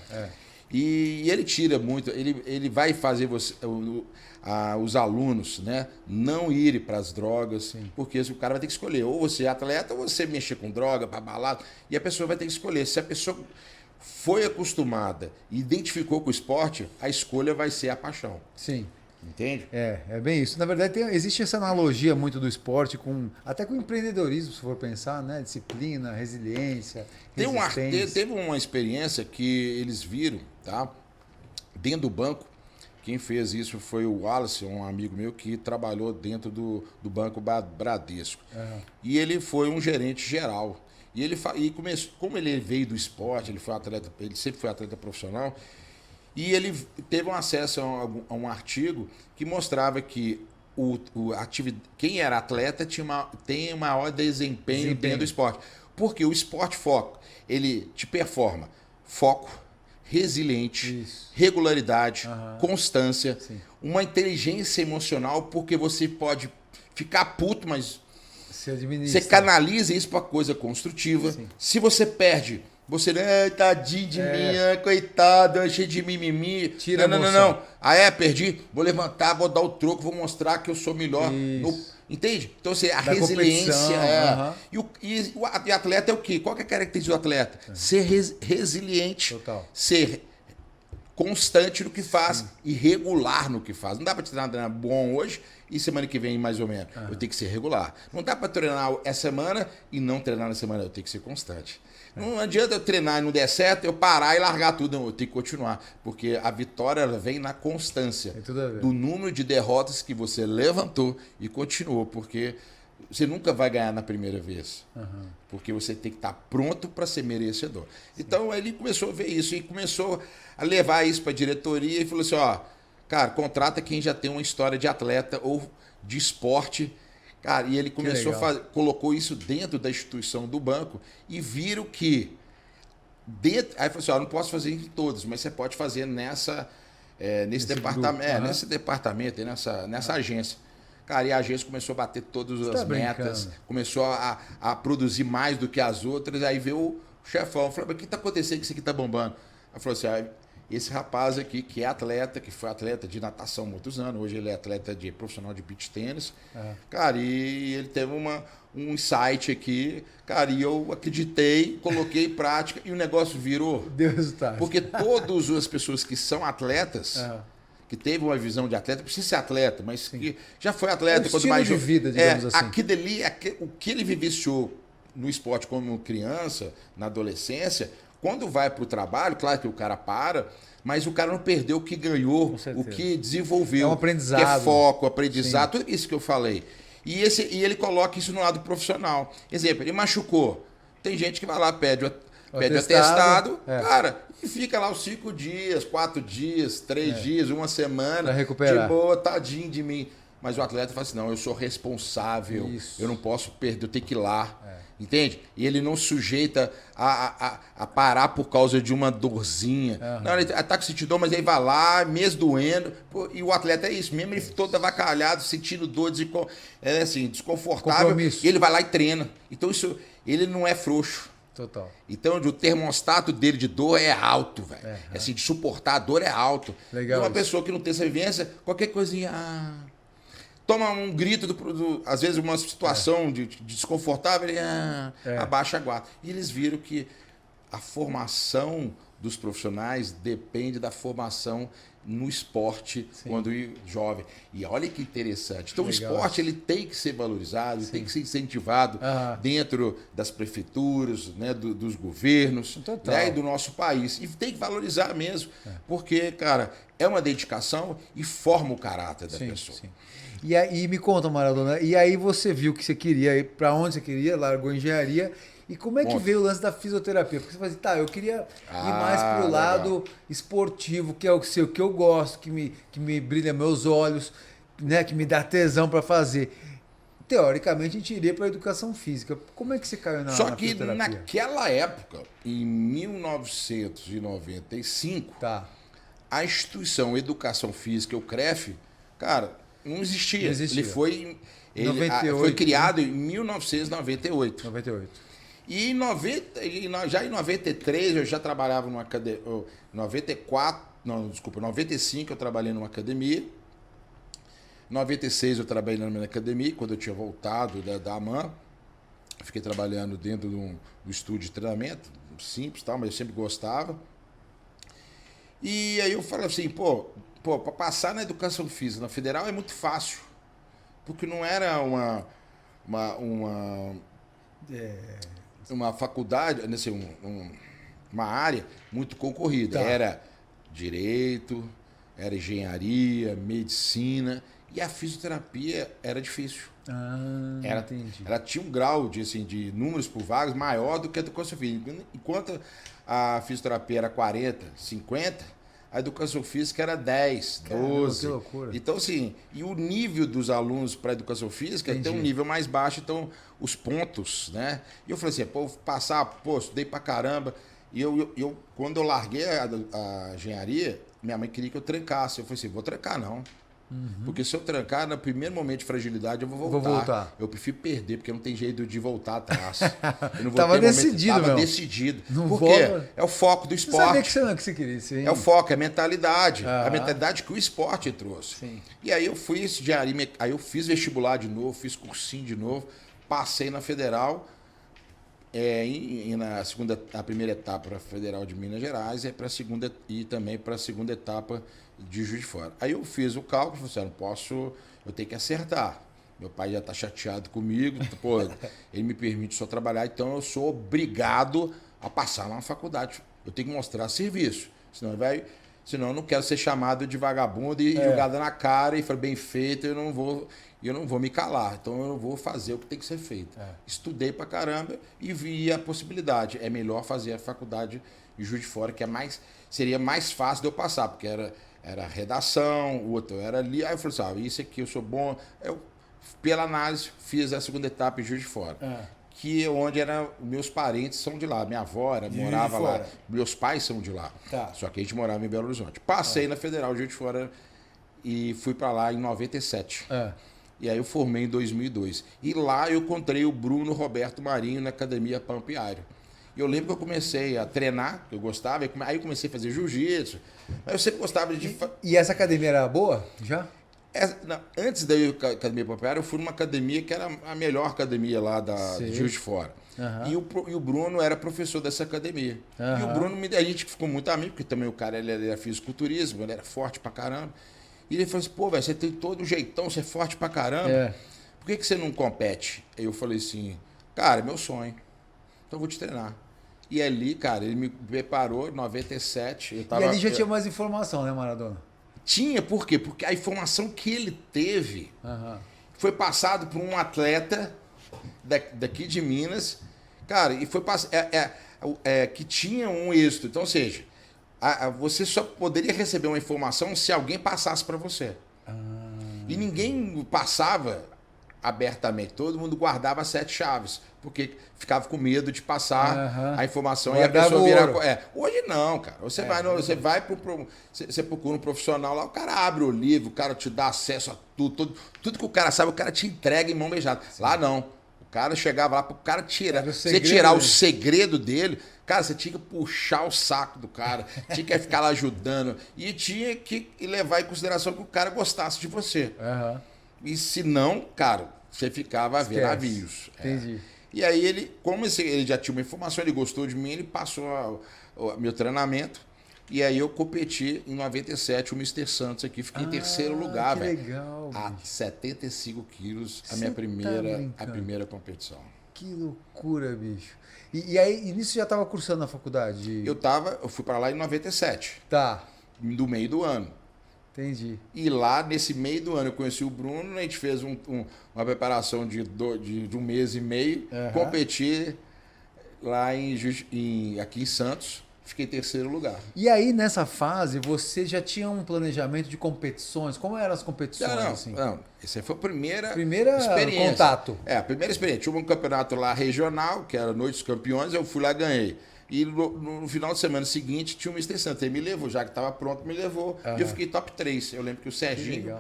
E ele tira muito, ele vai fazer os alunos, né, não irem para as drogas, sim, porque o cara vai ter que escolher, ou você é atleta ou você mexer com droga, para balada, e a pessoa vai ter que escolher. Se a pessoa foi acostumada e identificou com o esporte, a escolha vai ser a paixão. Sim. Entende? É bem isso. Na verdade, existe essa analogia muito do esporte até com o empreendedorismo, se for pensar, né? Disciplina, resiliência, teve uma experiência que eles viram, tá? Dentro do banco. Quem fez isso foi o Wallace, um amigo meu que trabalhou dentro do Banco Bradesco. Uhum. E ele foi um gerente geral. E começou, como ele veio do esporte, ele sempre foi atleta profissional. E ele teve um acesso a um artigo que mostrava que quem era atleta tem maior desempenho dentro do esporte. Porque o esporte foco, ele te performa foco, resiliente, isso, regularidade, constância, sim, uma inteligência emocional, porque você pode ficar puto, mas você canaliza isso para coisa construtiva. Sim. Se você perde... Você, tadinho de mim, coitado, cheio de mimimi. Tira não. Perdi, vou levantar, vou dar o troco, vou mostrar que eu sou melhor. Entende? Então, a resiliência. E o atleta é o quê? Qual que é a característica do atleta? Ser resiliente, total, ser constante no que faz, sim, e regular no que faz. Não dá para treinar bom hoje e semana que vem mais ou menos. Eu tenho que ser regular. Não dá para treinar essa semana e não treinar na semana. Eu tenho que ser constante. Não adianta eu treinar e não der certo, eu parar e largar tudo. Não, eu tenho que continuar. Porque a vitória vem na constância. Do número de derrotas que você levantou e continuou. Porque você nunca vai ganhar na primeira vez. Porque você tem que estar pronto para ser merecedor. Sim. Então ele começou a ver isso e começou a levar isso para a diretoria e falou assim, cara, contrata quem já tem uma história de atleta ou de esporte. Cara, e ele começou colocou isso dentro da instituição do banco e viram que aí falou assim, não posso fazer em todos, mas você pode fazer nesse departamento, nesse departamento, nessa agência. Cara, e a agência começou a bater todas as metas, começou a produzir mais do que as outras, aí veio o chefão, falou, mas o que está acontecendo que isso aqui está bombando? Aí falou assim, esse rapaz aqui, que é atleta, que foi atleta de natação há muitos anos, hoje ele é atleta profissional de beach tênis, cara, e ele teve um insight aqui, cara, e eu acreditei, coloquei em prática e o negócio virou. Deu resultado. Porque todas as pessoas que são atletas, que teve uma visão de atleta, precisa ser atleta, mas sim, que já foi atleta. Quanto mais de vida, digamos assim. Aquilo ali, o que ele vivenciou no esporte como criança, na adolescência, quando vai para o trabalho, claro que o cara mas o cara não perdeu o que ganhou, o que desenvolveu. É um aprendizado. Que é foco, aprendizado, sim, tudo isso que eu falei. E ele coloca isso no lado profissional. Exemplo, ele machucou. Tem gente que vai lá, pede o atestado, cara, e fica lá os 5 dias, 4 dias, 3 dias, uma semana. Pra recuperar. De boa, tadinho de mim. Mas o atleta fala assim, não, eu sou responsável, eu não posso perder, eu tenho que ir lá. Entende? E ele não sujeita a parar por causa de uma dorzinha. Não, ele tá com sentido dor, mas aí vai lá, mesmo doendo. Pô, e o atleta é isso, mesmo ele todo avacalhado, sentindo dor, desconfortável. Compromisso. E ele vai lá e treina. Então ele não é frouxo. Total. Então o termostato dele de dor é alto, velho. Assim, de suportar a dor é alto. Legal. E uma pessoa que não tem essa vivência, qualquer coisinha... toma um grito, às vezes uma situação de desconfortável, ele abaixa a guarda. E eles viram que a formação dos profissionais depende da formação no esporte, sim, quando jovem. E olha que interessante. Então, legal, o esporte ele tem que ser valorizado, sim, tem que ser incentivado dentro das prefeituras, né, dos governos, né, e do nosso país. E tem que valorizar mesmo, porque, cara, é uma dedicação e forma o caráter da pessoa. Sim. E aí, me conta, Maradona, e aí você viu que você queria ir para onde você queria, largou a engenharia, e como é que veio o lance da fisioterapia? Porque você fala assim, eu queria ir mais pro lado esportivo, que é o que eu gosto, que me brilha meus olhos, né, que me dá tesão para fazer. Teoricamente, a gente iria para a educação física. Como é que você caiu na fisioterapia? Só que naquela época, em 1995, a instituição Educação Física, o CREF, cara, não existia. Ele foi criado em 1998. 98. E já em 93 eu já trabalhava numa academia. 95 eu trabalhei numa academia. Em 96 eu trabalhei na minha academia, quando eu tinha voltado da AMAN. Fiquei trabalhando dentro do estúdio de treinamento, simples, tal, mas eu sempre gostava. E aí eu falei assim, para passar na educação física na federal é muito fácil. Porque não era uma faculdade, assim, uma área muito concorrida. Tá. Era direito, era engenharia, medicina, e a fisioterapia era difícil. Entendi. Ela tinha um grau de números por vagas maior do que a educação física. Enquanto a fisioterapia era 40, 50, a educação física era 10, 12. Que loucura. Então, assim, e o nível dos alunos para a educação física tem um nível mais baixo, então os pontos, né? E eu falei assim, estudei pra caramba. E eu quando eu larguei a engenharia, minha mãe queria que eu trancasse. Eu falei assim, vou trancar não. Porque se eu trancar, no primeiro momento de fragilidade, eu vou voltar. Eu prefiro perder, porque não tem jeito de voltar atrás. Eu não Tava decidido, Tava decidido. Não Por quê? É o foco do esporte. Você sabia que você queria isso, hein? É o foco, é a mentalidade. A mentalidade que o esporte trouxe. Sim. E aí eu fui engenharia, aí eu fiz vestibular de novo, fiz cursinho de novo, passei na Federal, a primeira etapa para a Federal de Minas Gerais e também para a segunda etapa de Juiz de Fora. Aí eu fiz o cálculo, falei assim, eu tenho que acertar. Meu pai já está chateado comigo, ele me permite só trabalhar, então eu sou obrigado a passar na faculdade. Eu tenho que mostrar serviço, senão eu não quero ser chamado de vagabundo e jogada na cara e foi bem feito, eu não vou me calar. Então eu vou fazer o que tem que ser feito. Estudei pra caramba e vi a possibilidade. É melhor fazer a faculdade de Juiz de Fora, que seria mais fácil de eu passar, porque era redação, o outro era ali. Aí eu falei assim, isso aqui eu sou bom. Eu, pela análise, fiz a segunda etapa em Juiz de Fora. Que é onde meus parentes são de lá. Minha avó morava lá. Meus pais são de lá. Tá. Só que a gente morava em Belo Horizonte. Passei na Federal de Juiz de Fora e fui para lá em 97. E aí eu formei em 2002. E lá eu encontrei o Bruno Roberto Marinho na Academia Pampa e Aero. E eu lembro que eu comecei a treinar, que eu gostava, aí eu comecei a fazer jiu-jitsu. Mas eu sempre gostava de... E essa academia era boa? Já? Antes da Academia Pampa e Aero, eu fui numa academia que era a melhor academia lá de Juiz de Fora. E o Bruno era professor dessa academia. E o Bruno, a gente ficou muito amigo, porque também o cara ele era fisiculturismo, ele era forte pra caramba. E ele falou assim, velho, você tem todo o jeitão, você é forte pra caramba. Por que você não compete? Aí eu falei assim, cara, é meu sonho. Então eu vou te treinar. E ali, cara, ele me preparou em 97. E ali já tinha mais informação, né, Maradona? Tinha, por quê? Porque a informação que ele teve foi passado por um atleta daqui de Minas, cara, e foi que tinha um êxito. Então, ou seja, você só poderia receber uma informação se alguém passasse para você. E ninguém passava abertamente, todo mundo guardava 7 chaves, porque ficava com medo de passar a informação e a pessoa virar... Hoje não, cara. Você você procura um profissional lá, o cara abre o livro, o cara te dá acesso a tudo que o cara sabe, o cara te entrega em mão beijada. Sim. Lá não. O cara chegava lá pro cara tirar. Você tirar o segredo dele, cara, você tinha que puxar o saco do cara, tinha que ficar lá ajudando e tinha que levar em consideração que o cara gostasse de você. E se não, cara, você ficava a ver navios. Entendi. E aí ele, como ele já tinha uma informação, ele gostou de mim, ele passou o meu treinamento. E aí eu competi em 97 o Mr. Santos aqui, fiquei em terceiro lugar, velho. Legal. A 75 quilos, a minha primeira competição. Que loucura, bicho. E aí, nisso já estava cursando na faculdade? Eu fui para lá em 97. Tá. Do meio do ano. Entendi. E lá, nesse meio do ano, eu conheci o Bruno, a gente fez uma preparação de um mês e meio, competi lá aqui em Santos, fiquei em terceiro lugar. E aí, nessa fase, você já tinha um planejamento de competições? Como eram as competições? Não. Essa foi a primeira experiência. Contato. A primeira experiência. Tinha um campeonato lá regional, que era Noite dos Campeões, eu fui lá e ganhei. E no final de semana seguinte tinha o Mr. Santos. Ele me levou, já que estava pronto, me levou. E eu fiquei top 3. Eu lembro que o Serginho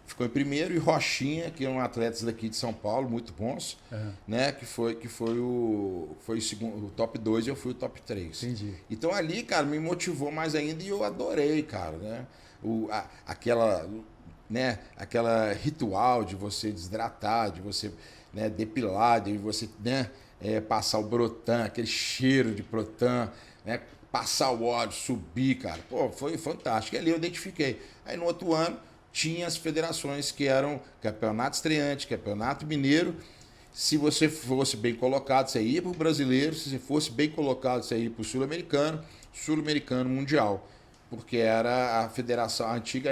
ficou em primeiro, e Rochinha, que eram atletas daqui de São Paulo, muito bons, né? Que foi o segundo, o top 2 e eu fui o top 3. Entendi. Então ali, cara, me motivou mais ainda e eu adorei, cara, né? Aquela ritual de você desidratar, de você, né, depilar, de você, né, passar o Brotan, aquele cheiro de Brotan, né, passar o óleo, subir, cara. Pô, foi fantástico. E ali eu identifiquei. Aí no outro ano tinha as federações que eram Campeonato Estreante, Campeonato Mineiro. Se você fosse bem colocado, você ia para o brasileiro. Se você fosse bem colocado, você ia para o sul-americano, sul-americano mundial. Porque era a federação, a antiga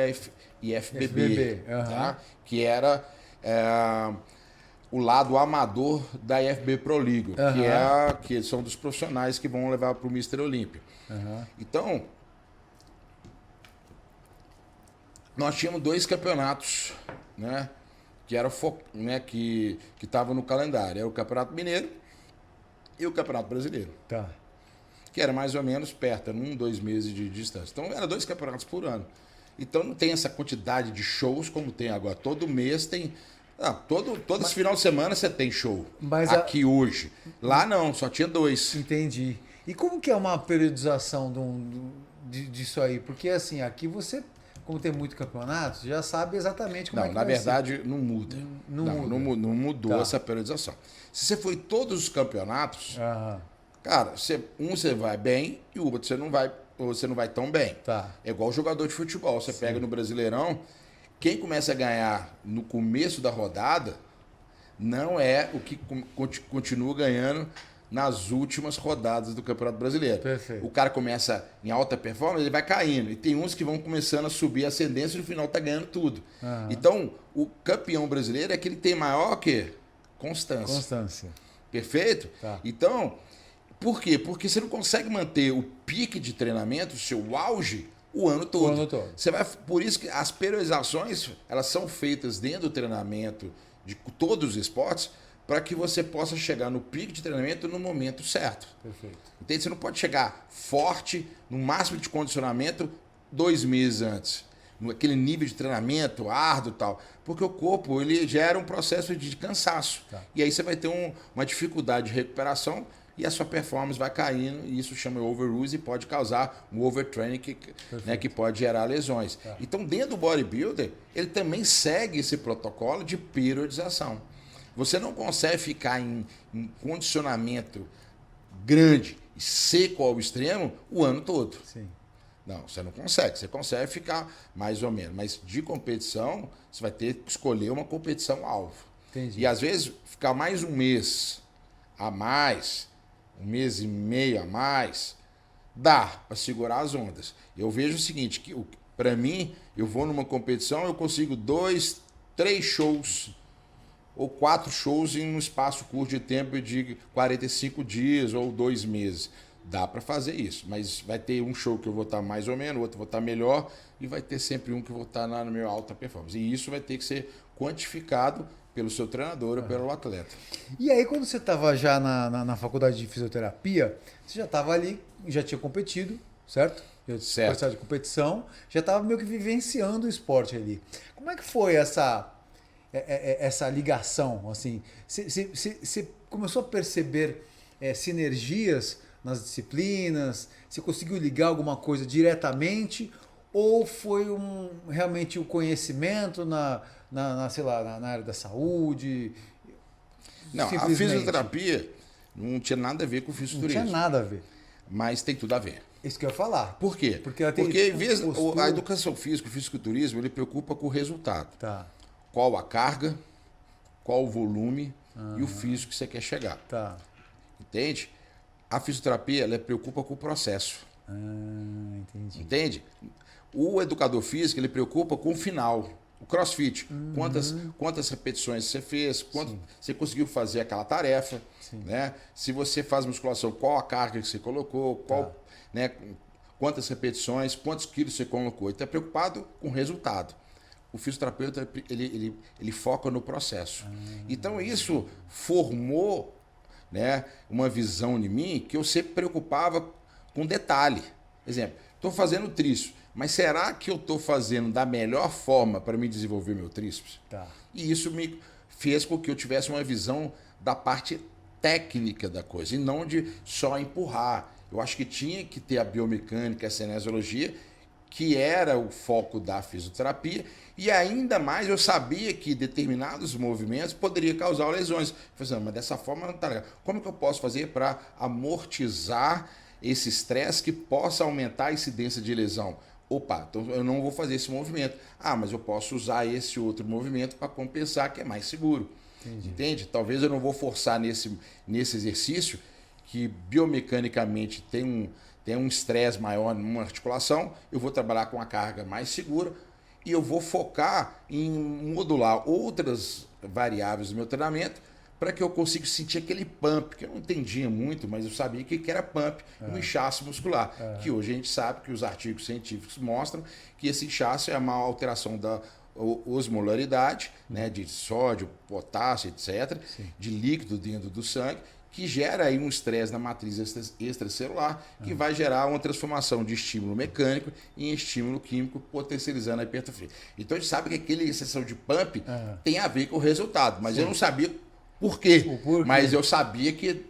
IFBB, tá? Que era o lado amador da IFB Pro League, que são dos profissionais que vão levar para o Mister Olímpia. Então, nós tínhamos 2 campeonatos, né, que era que estavam no calendário. Era o Campeonato Mineiro e o Campeonato Brasileiro. Tá. Que era mais ou menos perto, 1, 2 meses de distância. Então, eram 2 campeonatos por ano. Então, não tem essa quantidade de shows como tem agora. Todo mês tem... Todo esse final de semana você tem show. Aqui hoje. Lá não, só tinha 2. Entendi. E como que é uma periodização disso aí? Porque assim, aqui você, como tem muito campeonato, você já sabe exatamente como é que na vai verdade, ser. não muda. Não mudou essa periodização. Se você for em todos os campeonatos, cara, você vai bem e o outro você não vai tão bem. Tá. É igual jogador de futebol. Você pega no Brasileirão, quem começa a ganhar no começo da rodada não é o que continua ganhando nas últimas rodadas do Campeonato Brasileiro. Perfeito. O cara começa em alta performance, ele vai caindo. E tem uns que vão começando a subir a ascendência e no final tá ganhando tudo. Então, o campeão brasileiro é aquele que tem maior que constância. Constância. Perfeito? Tá. Então, por quê? Porque você não consegue manter o pique de treinamento, o seu auge, o ano todo. O ano todo. Por isso que as periodizações, elas são feitas dentro do treinamento de todos os esportes, para que você possa chegar no pico de treinamento no momento certo. Perfeito. Entende? Você não pode chegar forte, no máximo de condicionamento, 2 meses antes. Naquele nível de treinamento árduo e tal. Porque o corpo ele gera um processo de cansaço. Tá. E aí você vai ter uma dificuldade de recuperação e a sua performance vai caindo. E isso chama overuse e pode causar um overtraining que pode gerar lesões. Tá. Então, dentro do bodybuilder, ele também segue esse protocolo de periodização. Você não consegue ficar em condicionamento grande e seco ao extremo o ano todo. Sim. Não, você não consegue. Você consegue ficar mais ou menos. Mas de competição, você vai ter que escolher uma competição alvo. Entendi. E às vezes ficar mais um mês a mais, 1 mês e meio a mais, dá para segurar as ondas. Eu vejo o seguinte, que para mim, eu vou numa competição, eu consigo 2, 3 shows ou 4 shows em um espaço curto de tempo de 45 dias ou 2 meses. Dá para fazer isso, mas vai ter um show que eu vou estar mais ou menos, outro vou estar melhor e vai ter sempre um que eu vou estar na minha alta performance. E isso vai ter que ser quantificado pelo seu treinador ou pelo atleta. E aí, quando você estava já na faculdade de fisioterapia, você já estava ali, já tinha competido, certo? Certo. Processo de competição, já estava meio que vivenciando o esporte ali. Como é que foi essa ligação? Assim, você começou a perceber sinergias nas disciplinas? Você conseguiu ligar alguma coisa diretamente? Ou foi realmente o conhecimento sei lá, na área da saúde? Não, a fisioterapia não tinha nada a ver com o fisiculturismo. Não tinha nada a ver. Mas tem tudo a ver. Isso que eu ia falar. Por quê? Porque em vez a educação física, o fisiculturismo, ele preocupa com o resultado. Tá. Qual a carga, qual o volume e o físico que você quer chegar. Tá. Entende? A fisioterapia, ela preocupa com o processo. Entendi. Entende? O educador físico, ele preocupa com o final. O crossfit, quantas repetições você fez, quanto você conseguiu fazer aquela tarefa, né? Se você faz musculação, qual a carga que você colocou, né, quantas repetições, quantos quilos você colocou. Ele está preocupado com o resultado. O fisioterapeuta, ele foca no processo. Então, isso formou, né, uma visão em mim que eu sempre preocupava com detalhe. Exemplo, estou fazendo tríceps. mas será que eu estou fazendo da melhor forma para me desenvolver meu tríceps? Tá. E isso me fez com que eu tivesse uma visão da parte técnica da coisa, e não de só empurrar. Eu acho que tinha que ter a biomecânica, a cinesiologia, que era o foco da fisioterapia, e ainda mais eu sabia que determinados movimentos poderiam causar lesões. Eu falei assim, mas dessa forma não está legal. Como que eu posso fazer para amortizar esse estresse que possa aumentar a incidência de lesão? Opa, então eu não vou fazer esse movimento. Ah, mas eu posso usar esse outro movimento para compensar, que é mais seguro. Entendi. Entende? Talvez eu não vou forçar nesse exercício, que biomecanicamente tem um estresse maior numa articulação, eu vou trabalhar com uma carga mais segura e eu vou focar em modular outras variáveis do meu treinamento para que eu consiga sentir aquele pump, que eu não entendia muito, mas eu sabia o que era pump, um inchaço muscular, que hoje a gente sabe que os artigos científicos mostram que esse inchaço é uma alteração da osmolaridade, né, de sódio, potássio, etc., Sim. de líquido dentro do sangue, que gera aí um estresse na matriz extracelular, que vai gerar uma transformação de estímulo mecânico em estímulo químico, potencializando a hipertrofia. Então a gente sabe que aquele exceção de pump tem a ver com o resultado, mas Sim. eu não sabia por quê, mas eu sabia que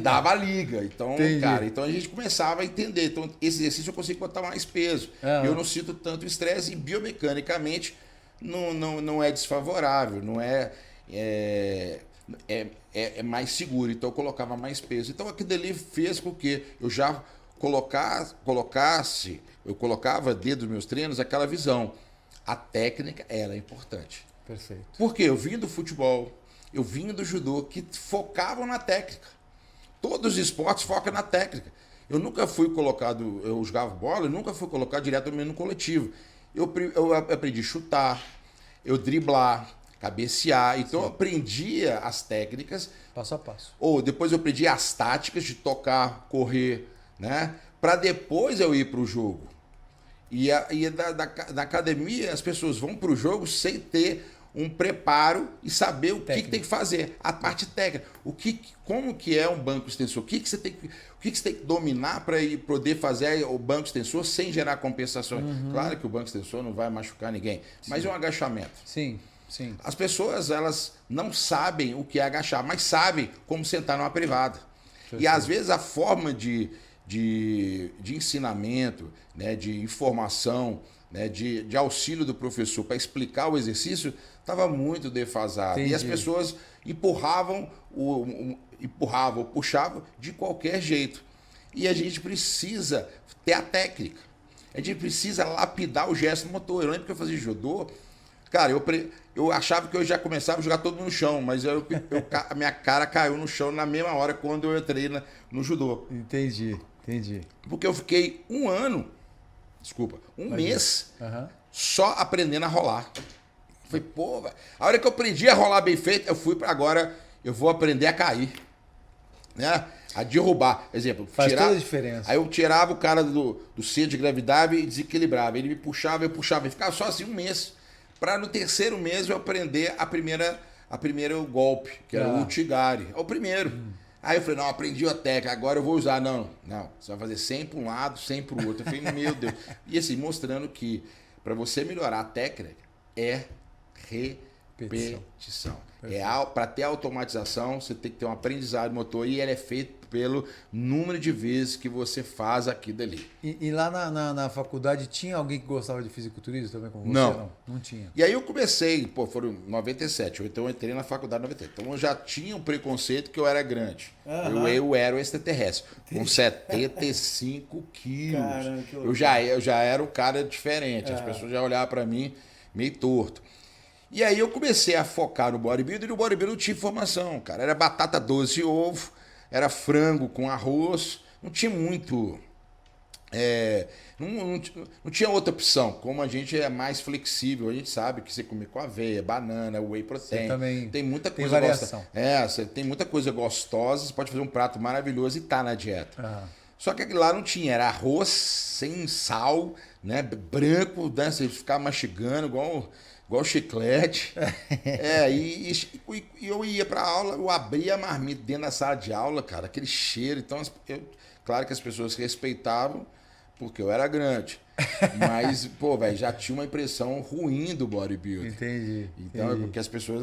dava liga. Então, Entendi. Cara, então a gente começava a entender. Então, esse exercício eu consigo botar mais peso. Eu não sinto tanto estresse e biomecanicamente não é desfavorável, não é mais seguro. Então eu colocava mais peso. Então aquilo ali fez com que eu já eu colocava dentro dos meus treinos aquela visão. A técnica era importante. Perfeito. Porque eu vim do futebol, eu vim do judô, que focavam na técnica. Todos os esportes focam na técnica. Eu nunca fui colocado, eu jogava bola, eu nunca fui colocado diretamente no coletivo. Eu aprendi a chutar, eu driblar, cabecear. Então eu aprendia as técnicas. Passo a passo. Ou depois eu aprendi as táticas de tocar, correr, né? Para depois eu ir para o jogo. E da academia as pessoas vão para o jogo sem ter um preparo e saber o que tem que fazer, a parte técnica, como que é um banco extensor, o que você tem que dominar para poder fazer o banco extensor sem gerar compensações. Claro que o banco extensor não vai machucar ninguém, mas é um agachamento. Sim, sim. As pessoas, elas não sabem o que é agachar, mas sabem como sentar numa privada. E às vezes a forma de ensinamento, né, de informação, né, de auxílio do professor para explicar o exercício estava muito defasado. Entendi. E as pessoas empurravam, puxavam de qualquer jeito. E a gente precisa ter a técnica. A gente precisa lapidar o gesto motor. Eu lembro que eu fazia judô, cara, eu achava que eu já começava a jogar todo mundo no chão, mas a minha cara caiu no chão na mesma hora quando eu entrei no judô. Entendi. Porque eu fiquei um mês só aprendendo a rolar. Falei, pô, véio. A hora que eu aprendi a rolar bem feito, eu fui para agora, eu vou aprender a cair, né? A derrubar. Exemplo, faz toda a diferença. Aí eu tirava o cara do centro de gravidade e desequilibrava. Ele me puxava, eu puxava. E ficava só assim um mês. Para no terceiro mês eu aprender a primeira golpe, que era o Utigari. É o primeiro. Aí eu falei, não, aprendi a técnica, agora eu vou usar. Não, você vai fazer 100 para um lado, 100 para o outro. Eu falei, meu Deus. E assim, mostrando que para você melhorar a técnica é repetição. Para ter automatização, você tem que ter um aprendizado motor e ele é feito pelo número de vezes que você faz aquilo ali. E lá na faculdade tinha alguém que gostava de fisiculturismo também como você? Não tinha. E aí eu comecei, foram 97, então eu entrei na faculdade em 98. Então eu já tinha um preconceito que eu era grande. Eu era o extraterrestre, com 75 quilos. Caramba, eu já era um cara diferente, as pessoas já olhavam para mim meio torto. E aí eu comecei a focar no bodybuilding, e no bodybuilding não tinha informação, cara. Era batata doce e ovo, era frango com arroz, não tinha muito... não tinha outra opção. Como a gente é mais flexível, a gente sabe que você come com aveia, banana, whey protein, também tem muita coisa variação. Você tem muita coisa gostosa, você pode fazer um prato maravilhoso e tá na dieta. Só que lá não tinha, era arroz sem sal, né, branco, né, você ficava mastigando igual chiclete. E eu ia para aula, eu abria a marmita dentro da sala de aula, cara, aquele cheiro. Então, claro que as pessoas respeitavam, porque eu era grande. Mas, pô, velho, já tinha uma impressão ruim do bodybuilding. Entendi. Então, é porque as pessoas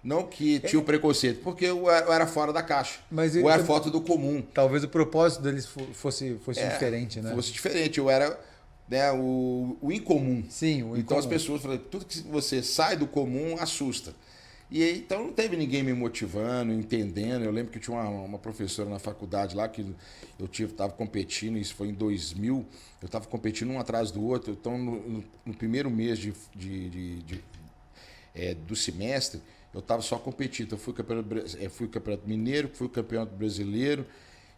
não que tinham preconceito, porque eu era fora da caixa. Mas ou era foto do comum. Talvez o propósito deles fosse diferente, né? Fosse diferente. Eu era, né, o incomum. Sim, o incomum. Então as pessoas falam, tudo que você sai do comum assusta. E aí, então não teve ninguém me motivando, entendendo. Eu lembro que tinha uma professora na faculdade lá que eu estava competindo, isso foi em 2000, eu estava competindo um atrás do outro. Então no primeiro mês do semestre, eu estava só competindo. Eu fui campeonato mineiro, fui campeonato brasileiro.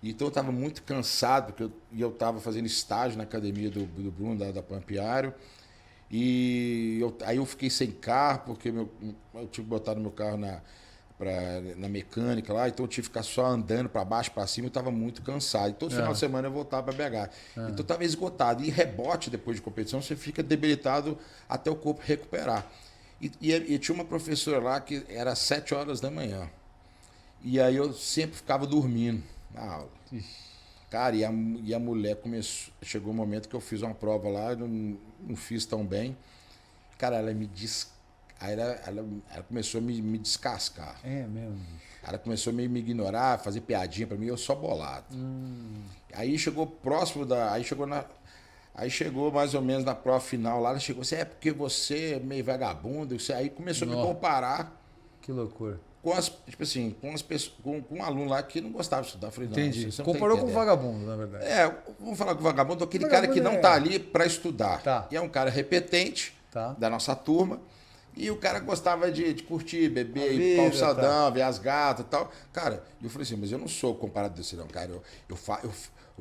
Então eu estava muito cansado, porque eu estava fazendo estágio na academia do Bruno, da Pampiário. Aí eu fiquei sem carro, porque eu tive que botar no meu carro na mecânica lá, então eu tive que ficar só andando para baixo, para cima, eu estava muito cansado. E todo final de semana eu voltava para BH. Então eu estava esgotado. E rebote depois de competição, você fica debilitado até o corpo recuperar. E tinha uma professora lá que era às 7 horas da manhã. E aí eu sempre ficava dormindo na aula. Cara, e a mulher começou. Chegou um momento que eu fiz uma prova lá, não fiz tão bem. Cara, ela começou a me descascar. É mesmo? Ela começou a me ignorar, fazer piadinha pra mim, eu só bolado. Aí chegou próximo da. Aí chegou mais ou menos na prova final lá, ela chegou assim, porque você é meio vagabundo. Aí começou a me comparar. Que loucura. Com um aluno lá que não gostava de estudar. Eu falei, não, entendi. Você não comparou tá com vagabundo, na verdade. Vamos falar com o vagabundo, aquele cara que não tá ali para estudar. Tá. E é um cara repetente da nossa turma. E o cara gostava de curtir, beber, ir calçadão, ver as gatas e tal. Cara, eu falei assim, mas eu não sou comparado desse não, cara. Eu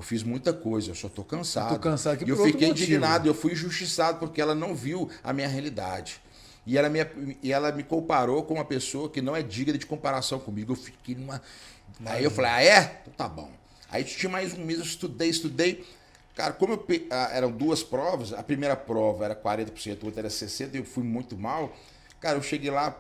fiz muita coisa, eu só tô cansado. Eu tô cansado aqui e eu por fiquei outro indignado, eu fui injustiçado porque ela não viu a minha realidade. E ela me comparou com uma pessoa que não é digna de comparação comigo. Eu fiquei numa... Aí eu falei, Então tá bom. Aí tinha mais um mês, eu estudei. Cara, como eram duas provas, a primeira prova era 40%, a outra era 60%, e eu fui muito mal. Cara, eu cheguei lá,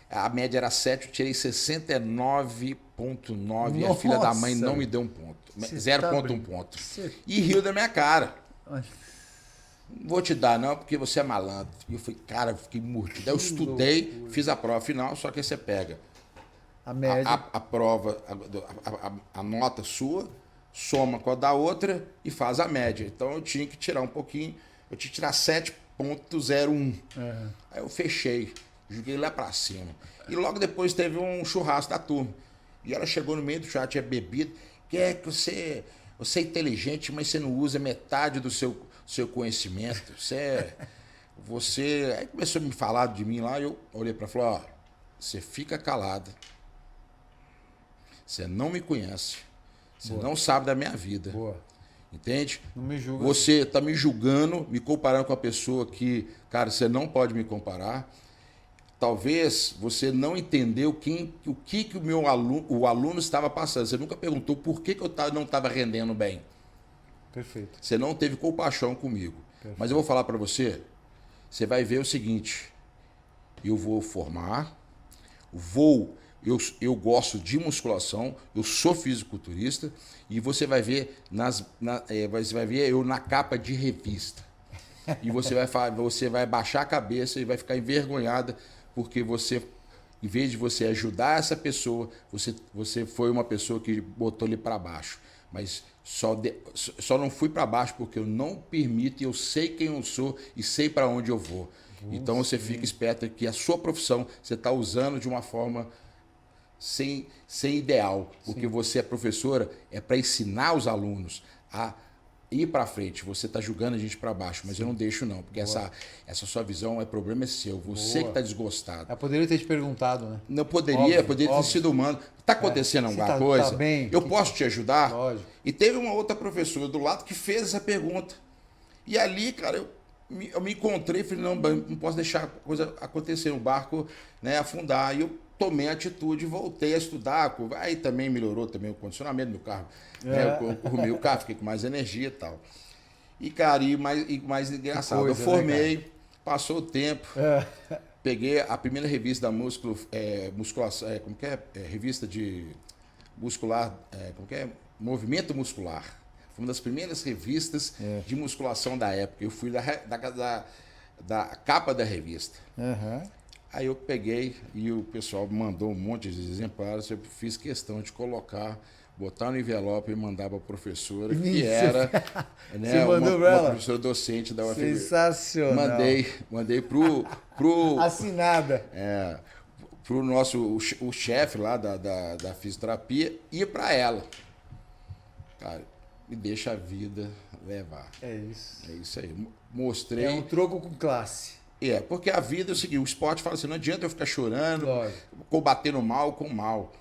a média era 7, eu tirei 69,9 e a filha da mãe não me deu um ponto. 0,1 ponto. E riu da minha cara. Não vou te dar, não, porque você é malandro. E eu falei, cara, eu fiquei morto. Daí eu estudei, fiz a prova final, só que aí você pega a média, a prova, a nota sua, soma com a da outra e faz a média. Então eu tinha que tirar um pouquinho, eu tinha que tirar 7,01. Aí eu fechei, joguei lá pra cima. E logo depois teve um churrasco da turma. E ela chegou no meio do churrasco, tinha bebido. Que é que você é inteligente, mas você não usa metade do seu conhecimento. Aí começou a me falar de mim lá, eu olhei para ela e falei, você fica calada. Você não me conhece. Você não sabe da minha vida. Entende? Não me julga. Você está me julgando, me comparando com a pessoa que, cara, você não pode me comparar. Talvez você não entendeu o que o aluno estava passando. Você nunca perguntou por que eu não estava rendendo bem. Perfeito. Você não teve compaixão comigo. Perfeito. Mas eu vou falar para você, você vai ver o seguinte, eu vou formar, eu gosto de musculação, eu sou fisiculturista e você vai ver eu na capa de revista. E você vai baixar a cabeça e vai ficar envergonhada porque você, em vez de você ajudar essa pessoa, você foi uma pessoa que botou ele para baixo. Mas só não fui para baixo porque eu não permito, eu sei quem eu sou e sei para onde eu vou. Então você fica esperto que a sua profissão você está usando de uma forma sem ideal, porque você é professora, é para ensinar os alunos a ir para frente. Você está julgando a gente para baixo, mas eu não deixo não, porque essa sua visão problema é seu, você que está desgostado. Eu poderia ter te perguntado, né? Não poderia ter sido humano. Está acontecendo alguma coisa? Tá bem, eu posso te ajudar? Lógico. E teve uma outra professora do lado que fez essa pergunta. E ali, cara, eu me encontrei e falei, não posso deixar a coisa acontecer, o barco, né, afundar. E eu tomei a atitude, voltei a estudar. Aí também melhorou também o condicionamento do meu carro. Né, eu arrumei o carro, fiquei com mais energia e tal. E, cara, mais engraçado, eu formei, né, passou o tempo, peguei a primeira revista da musculação, revista de muscular, Movimento Muscular. Foi uma das primeiras revistas de musculação da época. Eu fui da capa da revista. Uhum. Aí eu peguei e o pessoal mandou um monte de exemplares. Eu fiz questão de botar no envelope e mandar para a professora, que era né, uma professora docente da UFB. Sensacional. Mandei pro assinada. Pro o chefe lá da fisioterapia e para ela. Cara, me deixa a vida levar. É isso. É isso aí. Mostrei. É um troco com classe. Porque a vida é o seguinte, o esporte fala assim, não adianta eu ficar chorando, combatendo mal com mal.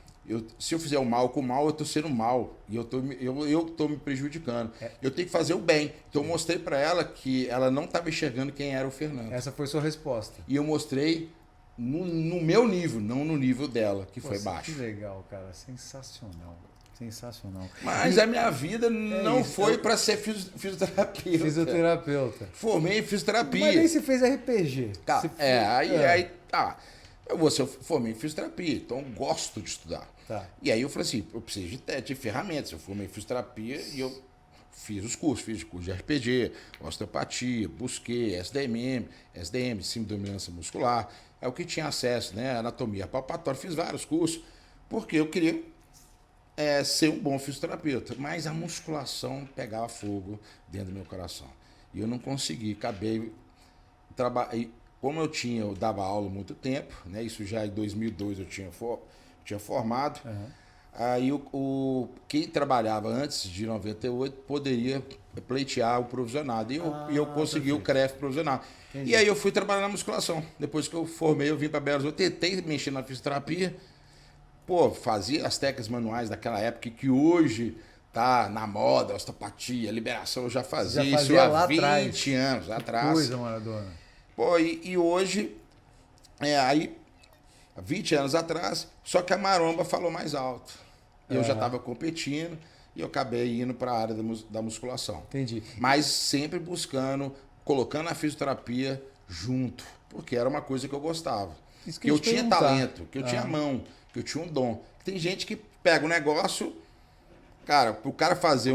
Se eu fizer o mal com o mal, eu tô sendo mal. E eu tô me prejudicando. Eu tenho que fazer o bem. Então eu mostrei para ela que ela não estava enxergando quem era o Fernando. Essa foi sua resposta. E eu mostrei no meu nível, não no nível dela, que foi baixo. Que legal, cara. Sensacional. Sensacional. Mas a minha vida não foi para ser fisioterapeuta. Fisioterapeuta. Formei em fisioterapia. Mas aí você fez RPG. Tá. Eu formei em fisioterapia, então eu gosto de estudar. Tá. E aí eu falei assim, eu preciso de ferramentas. Eu formei em fisioterapia e eu fiz curso de RPG, osteopatia, busquei SDM, síndrome de dominância muscular. É o que tinha acesso, né? Anatomia palpatória, fiz vários cursos, porque eu queria ser um bom fisioterapeuta. Mas a musculação pegava fogo dentro do meu coração. E eu não consegui, acabei trabalhando. Como eu dava aula há muito tempo, né? Isso já em 2002 eu tinha formado. Uhum. Aí quem trabalhava antes de 98 poderia pleitear o provisionado. E eu consegui o CREF provisional. Entendi. E aí eu fui trabalhar na musculação. Depois que eu formei, eu vim para Belo Horizonte, tentei mexer na fisioterapia. Fazia as técnicas manuais daquela época que hoje tá na moda, osteopatia, liberação, eu já fazia isso há 20 anos atrás. Coisa, Maradona. E hoje, aí, 20 anos atrás, só que a maromba falou mais alto. Eu já estava competindo e eu acabei indo para a área da musculação. Entendi. Mas sempre colocando a fisioterapia junto, porque era uma coisa que eu gostava. Que eu tinha talento, que eu tinha mão, que eu tinha um dom. Tem gente que pega um negócio, cara, para o cara fazer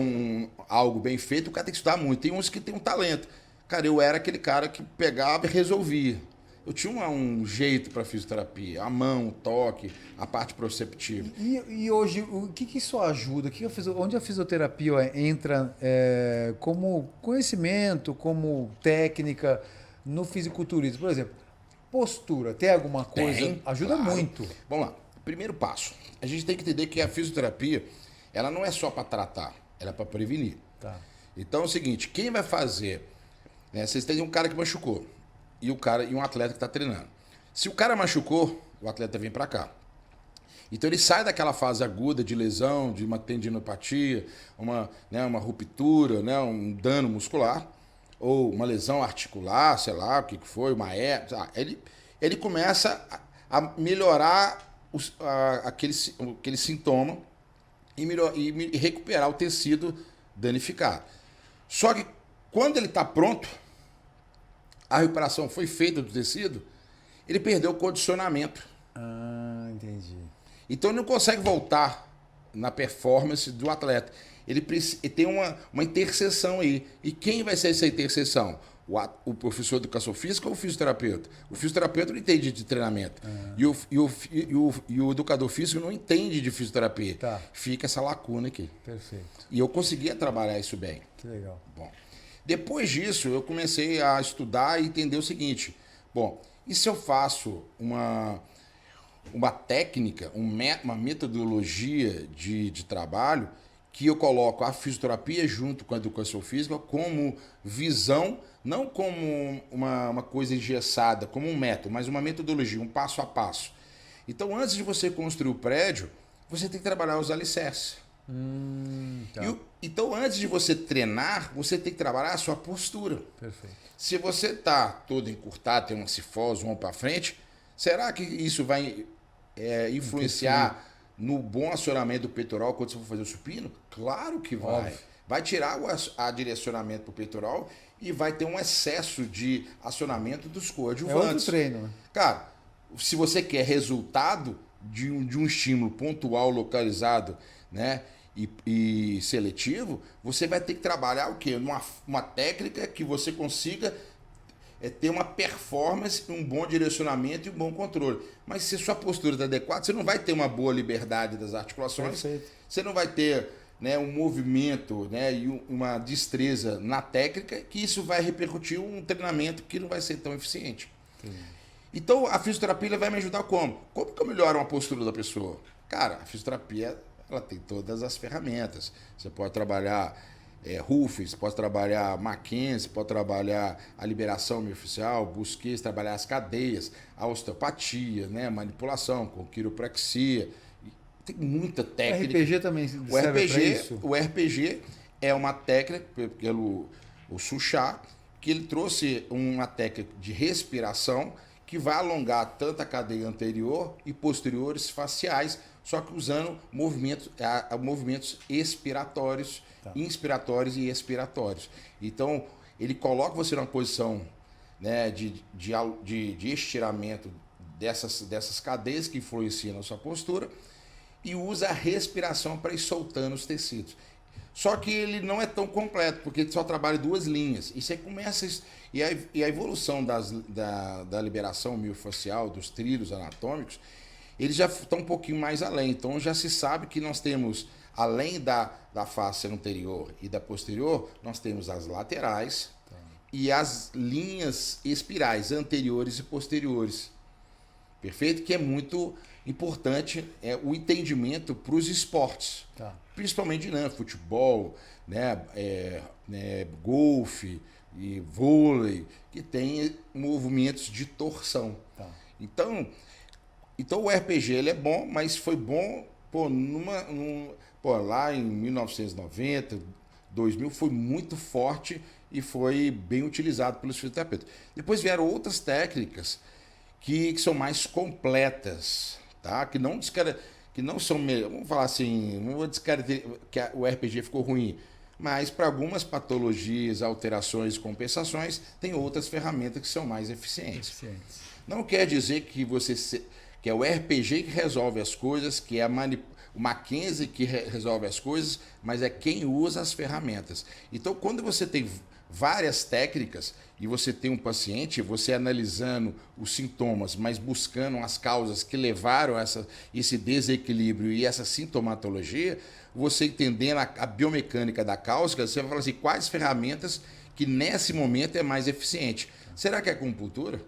algo bem feito, o cara tem que estudar muito. Tem uns que tem um talento. Cara, eu era aquele cara que pegava e resolvia. Eu tinha um jeito para fisioterapia, a mão, o toque, a parte proceptiva. E hoje, o que isso ajuda? Onde a fisioterapia entra como conhecimento, como técnica no fisiculturismo? Por exemplo, postura, tem alguma coisa? Ajuda muito. Vamos lá. Primeiro passo. A gente tem que entender que a fisioterapia, ela não é só para tratar, ela é para prevenir. Tá. Então é o seguinte, quem vai fazer... Vocês têm um cara que machucou e um atleta que está treinando. Se o cara machucou, o atleta vem para cá. Então ele sai daquela fase aguda de lesão, de uma tendinopatia, uma ruptura, um dano muscular, ou uma lesão articular, sei lá, o que foi, uma hernia. Ele começa a melhorar aquele sintoma e recuperar o tecido danificado. Só que quando ele está pronto, a recuperação foi feita do tecido, ele perdeu o condicionamento. Entendi. Então ele não consegue voltar na performance do atleta. Ele tem uma interseção aí. E quem vai ser essa interseção? O professor de educação física ou o fisioterapeuta? O fisioterapeuta não entende de treinamento. E o educador físico não entende de fisioterapia. Tá. Fica essa lacuna aqui. Perfeito. E eu conseguia trabalhar isso bem. Que legal. Bom, depois disso, eu comecei a estudar e entender o seguinte. Bom, e se eu faço uma técnica, uma metodologia de trabalho que eu coloco a fisioterapia junto com a educação física como visão, não como uma coisa engessada, como um método, mas uma metodologia, um passo a passo. Então, antes de você construir o prédio, você tem que trabalhar os alicerces. Tá. Então, antes de você treinar, você tem que trabalhar a sua postura. Perfeito. Se você está todo encurtado, tem uma cifose, um ombro para frente, será que isso vai influenciar no bom acionamento do peitoral quando você for fazer o supino? Claro que vai. Óbvio. Vai tirar o direcionamento para o peitoral e vai ter um excesso de acionamento dos coadjuvantes. É outro treino, né? Cara, se você quer resultado de um estímulo pontual, localizado, né? e seletivo, você vai ter que trabalhar o quê? Uma técnica que você consiga ter uma performance, um bom direcionamento e um bom controle. Mas se sua postura está adequada, você não vai ter uma boa liberdade das articulações, Perfeito. você não vai ter, né, um movimento, né, e uma destreza na técnica, que isso vai repercutir um treinamento que não vai ser tão eficiente. Então, a fisioterapia vai me ajudar como? Como que eu melhoro uma postura da pessoa? Cara, a fisioterapia ela tem todas as ferramentas. Você pode trabalhar Ruffes, pode trabalhar Mackenzie, pode trabalhar a liberação miofascial, Busquets, trabalhar as cadeias, a osteopatia, né, manipulação com quiropraxia. Tem muita técnica. O RPG também serve para isso? O RPG é uma técnica, pelo o Suchá, que ele trouxe uma técnica de respiração que vai alongar tanto a cadeia anterior e posteriores faciais, só que usando movimentos expiratórios, inspiratórios e expiratórios. Então, ele coloca você numa posição, né, de estiramento dessas cadeias que influenciam na sua postura e usa a respiração para ir soltando os tecidos. Só que ele não é tão completo, porque ele só trabalha 2 linhas. E você começa. E a evolução da liberação miofascial, dos trilhos anatômicos, eles já estão um pouquinho mais além. Então já se sabe que nós temos, além da face anterior e da posterior, nós temos as laterais e as linhas espirais, anteriores e posteriores. Perfeito? Que é muito importante o entendimento para os esportes. Principalmente, né, futebol, né, golfe e vôlei, que tem movimentos de torção. Então o RPG ele é bom, mas foi bom lá em 1990, 2000, foi muito forte e foi bem utilizado pelos fisioterapeutas. Depois vieram outras técnicas que são mais completas, tá? Que não são, vamos falar assim, não vou descaracterizar que o RPG ficou ruim, mas para algumas patologias, alterações e compensações, tem outras ferramentas que são mais eficientes. Não quer dizer que que é o RPG que resolve as coisas, que é o Mackenzie que resolve as coisas, mas é quem usa as ferramentas. Então, quando você tem várias técnicas e você tem um paciente, você analisando os sintomas, mas buscando as causas que levaram a esse desequilíbrio e essa sintomatologia, você entendendo a biomecânica da causa, você vai falar assim, quais ferramentas que nesse momento é mais eficiente? Será que é a acupuntura?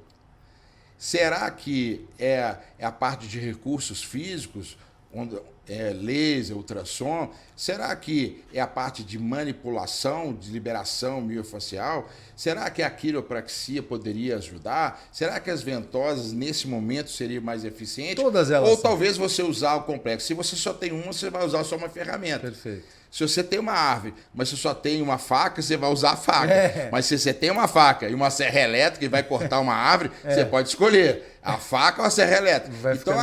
Será que é a parte de recursos físicos, onde laser, ultrassom? Será que é a parte de manipulação, de liberação miofascial? Será que a quiropraxia poderia ajudar? Será que as ventosas, nesse momento, seriam mais eficientes? Todas elas. Ou talvez você usar o complexo. Se você só tem uma, você vai usar só uma ferramenta. Perfeito. Se você tem uma árvore, mas você só tem uma faca, você vai usar a faca. Mas se você tem uma faca e uma serra elétrica e vai cortar uma árvore, você pode escolher a faca ou a serra elétrica. Então,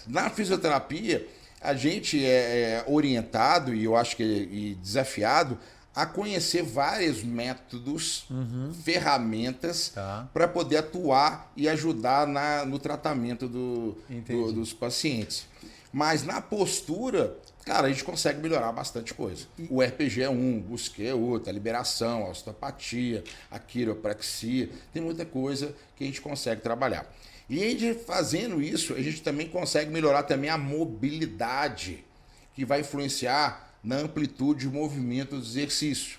na fisioterapia, a gente é orientado e eu acho que desafiado a conhecer vários métodos, ferramentas para poder atuar e ajudar no tratamento dos pacientes. Mas na postura, cara, a gente consegue melhorar bastante coisa. O RPG é um, o Busquets é outro, a liberação, a osteopatia, a quiropraxia, tem muita coisa que a gente consegue trabalhar. E a gente fazendo isso, a gente também consegue melhorar também a mobilidade, que vai influenciar na amplitude de movimento do exercício.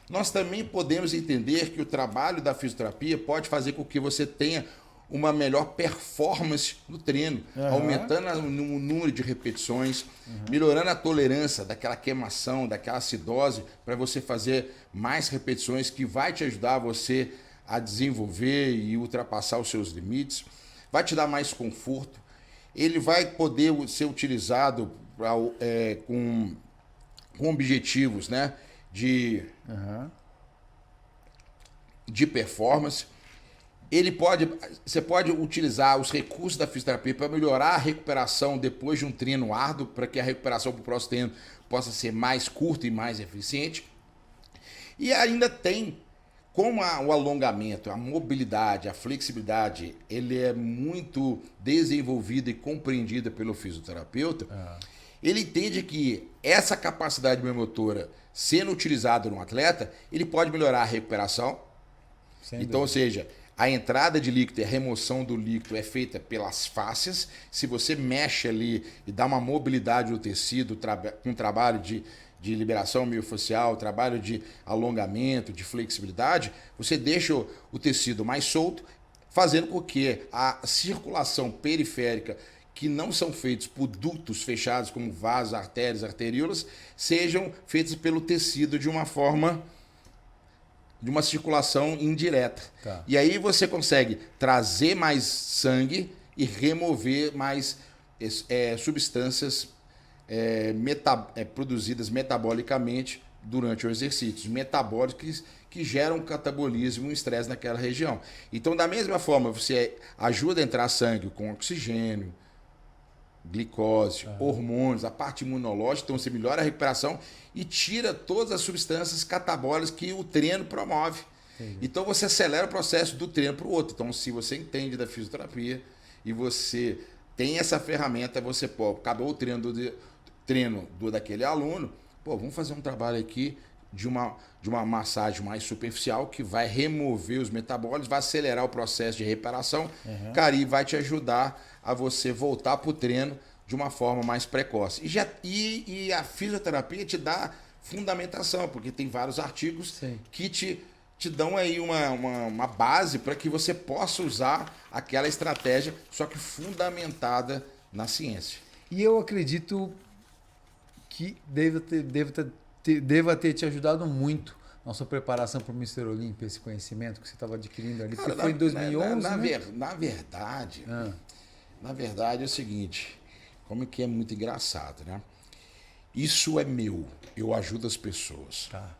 Nós também podemos entender que o trabalho da fisioterapia pode fazer com que você tenha uma melhor performance no treino, aumentando o número de repetições, melhorando a tolerância daquela queimação, daquela acidose, para você fazer mais repetições, que vai te ajudar você a desenvolver e ultrapassar os seus limites, vai te dar mais conforto. Ele vai poder ser utilizado com objetivos, né, de performance. Você pode utilizar os recursos da fisioterapia para melhorar a recuperação depois de um treino árduo, para que a recuperação para o próximo treino possa ser mais curta e mais eficiente. E ainda tem, como o alongamento, a mobilidade, a flexibilidade, ele é muito desenvolvida e compreendida pelo fisioterapeuta, Ele entende que essa capacidade motora sendo utilizada no atleta, ele pode melhorar a recuperação. Então, ou seja, a entrada de líquido e a remoção do líquido é feita pelas fáscias. Se você mexe ali e dá uma mobilidade no tecido, com trabalho de liberação miofascial, trabalho de alongamento, de flexibilidade, você deixa o tecido mais solto, fazendo com que a circulação periférica, que não são feitos por dutos fechados, como vasos, artérias, arteríolas, sejam feitos pelo tecido de uma forma, de uma circulação indireta. Tá. E aí você consegue trazer mais sangue e remover mais substâncias produzidas metabolicamente durante o exercício, metabólicos que geram catabolismo e estresse naquela região. Então, da mesma forma, você ajuda a entrar sangue com oxigênio, glicose, hormônios, a parte imunológica, então você melhora a recuperação e tira todas as substâncias catabólicas que o treino promove. Entendi. Então você acelera o processo do treino para o outro. Então, se você entende da fisioterapia e você tem essa ferramenta, você pode, acabou o treino daquele aluno, vamos fazer um trabalho aqui de uma massagem mais superficial que vai remover os metabólicos, vai acelerar o processo de reparação, cara, e vai te ajudar a você voltar para o treino de uma forma mais precoce. E a fisioterapia te dá fundamentação, porque tem vários artigos que te dão aí uma base para que você possa usar aquela estratégia, só que fundamentada na ciência. E eu acredito que deva ter te ajudado muito na sua preparação para o Mr. Olímpia, esse conhecimento que você estava adquirindo ali. Porque foi em 2011, Na verdade é o seguinte, como que é muito engraçado, né? Isso é meu, eu ajudo as pessoas. Tá.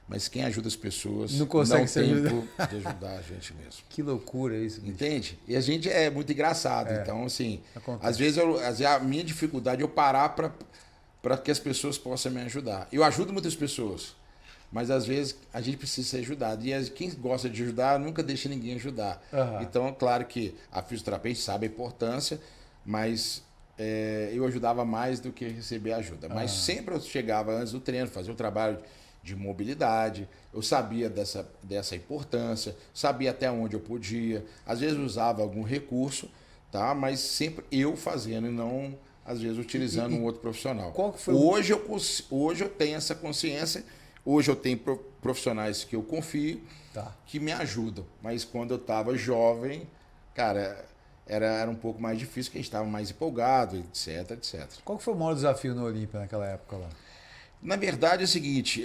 Mas quem ajuda as pessoas não consegue tem tempo de ajudar a gente mesmo. Que loucura isso, bicho. Entende? E a gente é muito engraçado. Então, assim, às vezes a minha dificuldade é eu parar para que as pessoas possam me ajudar. Eu ajudo muitas pessoas, mas às vezes a gente precisa ser ajudado. E quem gosta de ajudar nunca deixa ninguém ajudar. Então, claro que a fisioterapia sabe a importância, mas eu ajudava mais do que receber ajuda. Mas sempre eu chegava antes do treino, fazia um trabalho de mobilidade, eu sabia dessa importância, sabia até onde eu podia, às vezes usava algum recurso, tá? Mas sempre eu fazendo e não, às vezes, utilizando um outro profissional. Qual que foi hoje eu tenho essa consciência, hoje eu tenho profissionais que eu confio, que me ajudam, mas quando eu estava jovem, cara, era um pouco mais difícil, porque a gente estava mais empolgado, etc, etc. Qual que foi o maior desafio no Olímpia naquela época lá? Na verdade é o seguinte,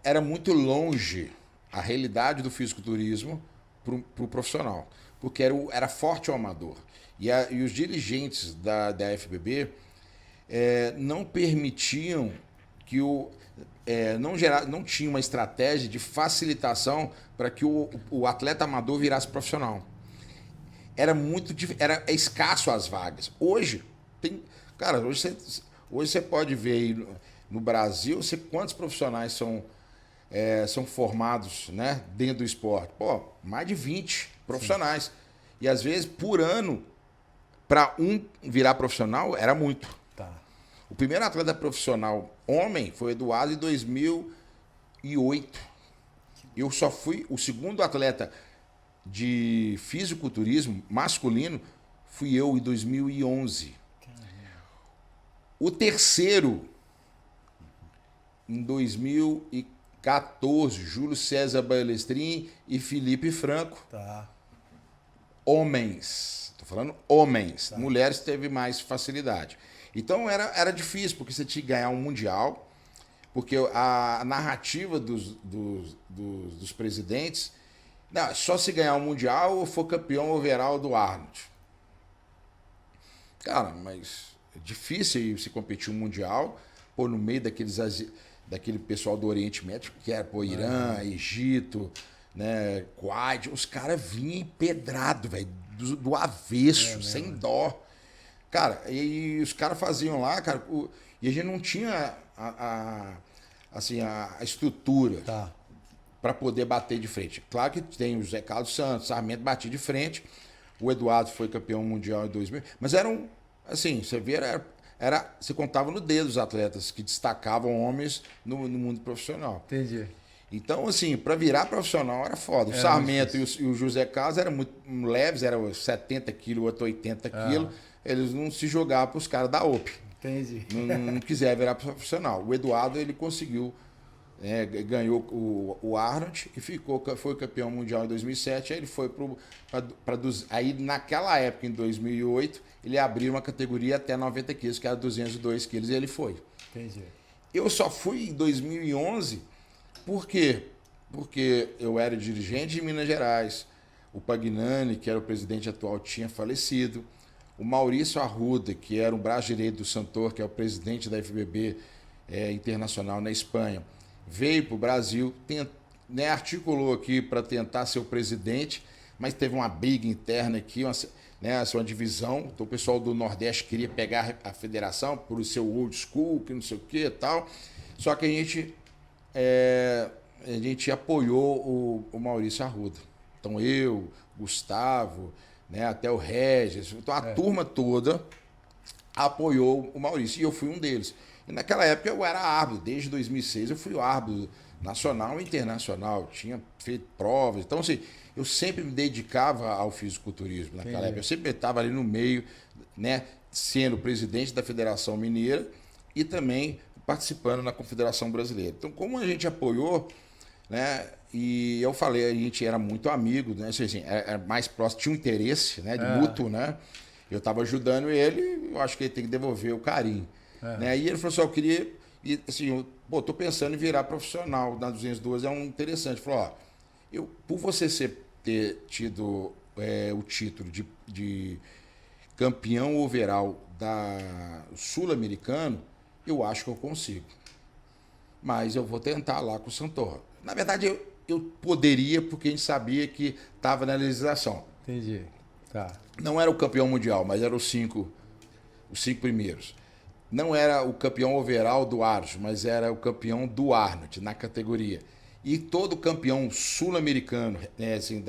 era muito longe a realidade do fisiculturismo para o profissional, porque era forte o amador. E os dirigentes da FBB não permitiam que não tinha uma estratégia de facilitação para que o atleta amador virasse profissional. Era escasso as vagas. Hoje você pode ver aí no Brasil, quantos profissionais são formados, né, dentro do esporte? Mais de 20 profissionais. Sim. E às vezes, por ano, para um virar profissional, era muito. Tá. O primeiro atleta profissional homem foi o Eduardo em 2008. Eu só fui o segundo atleta de fisiculturismo masculino, fui eu em 2011. Caramba. O terceiro em 2014, Júlio César Balestrin e Felipe Franco. Tá. Homens. Estou falando homens. Tá. Mulheres teve mais facilidade. Então era difícil, porque você tinha que ganhar um mundial, porque a narrativa dos presidentes, não, só se ganhar um mundial ou for campeão overall do Arnold. Cara, mas é difícil se competir um mundial, no meio daquele pessoal do Oriente Médio, que era Irã, Egito, né, Kuwait, os caras vinham empedrado, velho, do avesso, sem dó. Cara, e os caras faziam lá, cara, e a gente não tinha a estrutura para poder bater de frente. Claro que tem o José Carlos Santos, Sarmento batia de frente, o Eduardo foi campeão mundial em 2000, mas eram, assim, você vê, você contava no dedo os atletas que destacavam homens no mundo profissional. Entendi. Então, assim, para virar profissional era foda. O Sarmento e o José Carlos eram muito leves, eram 70 quilos, outro 80 quilos. Eles não se jogavam para os caras da OP. Entendi. Não quiseram virar profissional. O Eduardo, ele conseguiu, ganhou o Arnold e foi campeão mundial em 2007. Aí ele foi aí naquela época, em 2008, ele abriu uma categoria até 90 quilos, que era 202 quilos, e ele foi. Entendi. Eu só fui em 2011... Por quê? Porque eu era dirigente de Minas Gerais, o Pagnani, que era o presidente atual, tinha falecido, o Maurício Arruda, que era o braço direito do Santor, que é o presidente da FBB internacional na Espanha, veio para o Brasil, articulou aqui para tentar ser o presidente, mas teve uma briga interna aqui, uma divisão. Então o pessoal do Nordeste queria pegar a federação por ser old school, que não sei o que e tal. Só que a gente apoiou o Maurício Arruda. Então eu, Gustavo, até o Regis, então a turma toda apoiou o Maurício e eu fui um deles. E naquela época eu era árbitro, desde 2006 eu fui o árbitro nacional e internacional, tinha feito provas. Então, assim, eu sempre me dedicava ao fisiculturismo naquela época. Eu sempre estava ali no meio, sendo presidente da Federação Mineira e também participando na Confederação Brasileira. Então, como a gente apoiou, e eu falei, a gente era muito amigo, assim, era mais próximo, tinha um interesse, de mútuo, Eu estava ajudando ele, eu acho que ele tem que devolver o carinho. E ele falou assim, eu queria, e assim, tô pensando em virar profissional na 212, é um interessante. Ele falou, por você ter tido o título de campeão overall da Sul-Americano, eu acho que eu consigo. Mas eu vou tentar lá com o Santor. Na verdade, eu poderia, porque a gente sabia que estava na legislação. Entendi. Tá. Não era o campeão mundial, mas eram os cinco primeiros. Não era o campeão overall do Arjo, mas era o campeão do Arnold, na categoria. E todo campeão sul-americano, assim,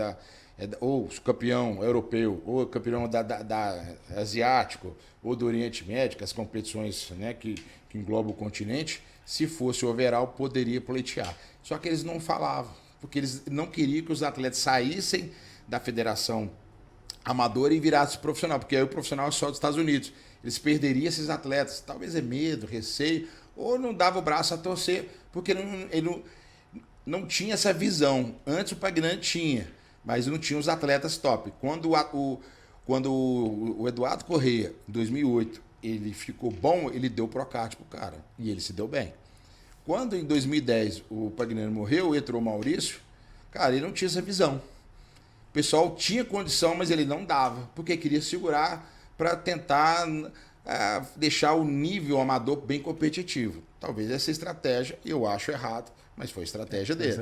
ou campeão europeu, ou campeão da asiático, ou do Oriente Médio, as competições que englobam o continente, se fosse o overall, poderia pleitear. Só que eles não falavam, porque eles não queriam que os atletas saíssem da federação amadora e virassem profissional, porque aí o profissional é só dos Estados Unidos. Eles perderiam esses atletas, talvez medo, receio, ou não dava o braço a torcer, porque ele não tinha essa visão. Antes o Pagnani tinha, mas não tinha os atletas top. Quando o Eduardo Corrêa, em 2008, ele ficou bom, ele deu o Procard pro cara, e ele se deu bem. Quando em 2010 o Pagnani morreu, entrou o Maurício, cara, ele não tinha essa visão. O pessoal tinha condição, mas ele não dava, porque queria segurar para tentar deixar o nível amador bem competitivo. Talvez essa estratégia, eu acho errado, mas foi a estratégia dele.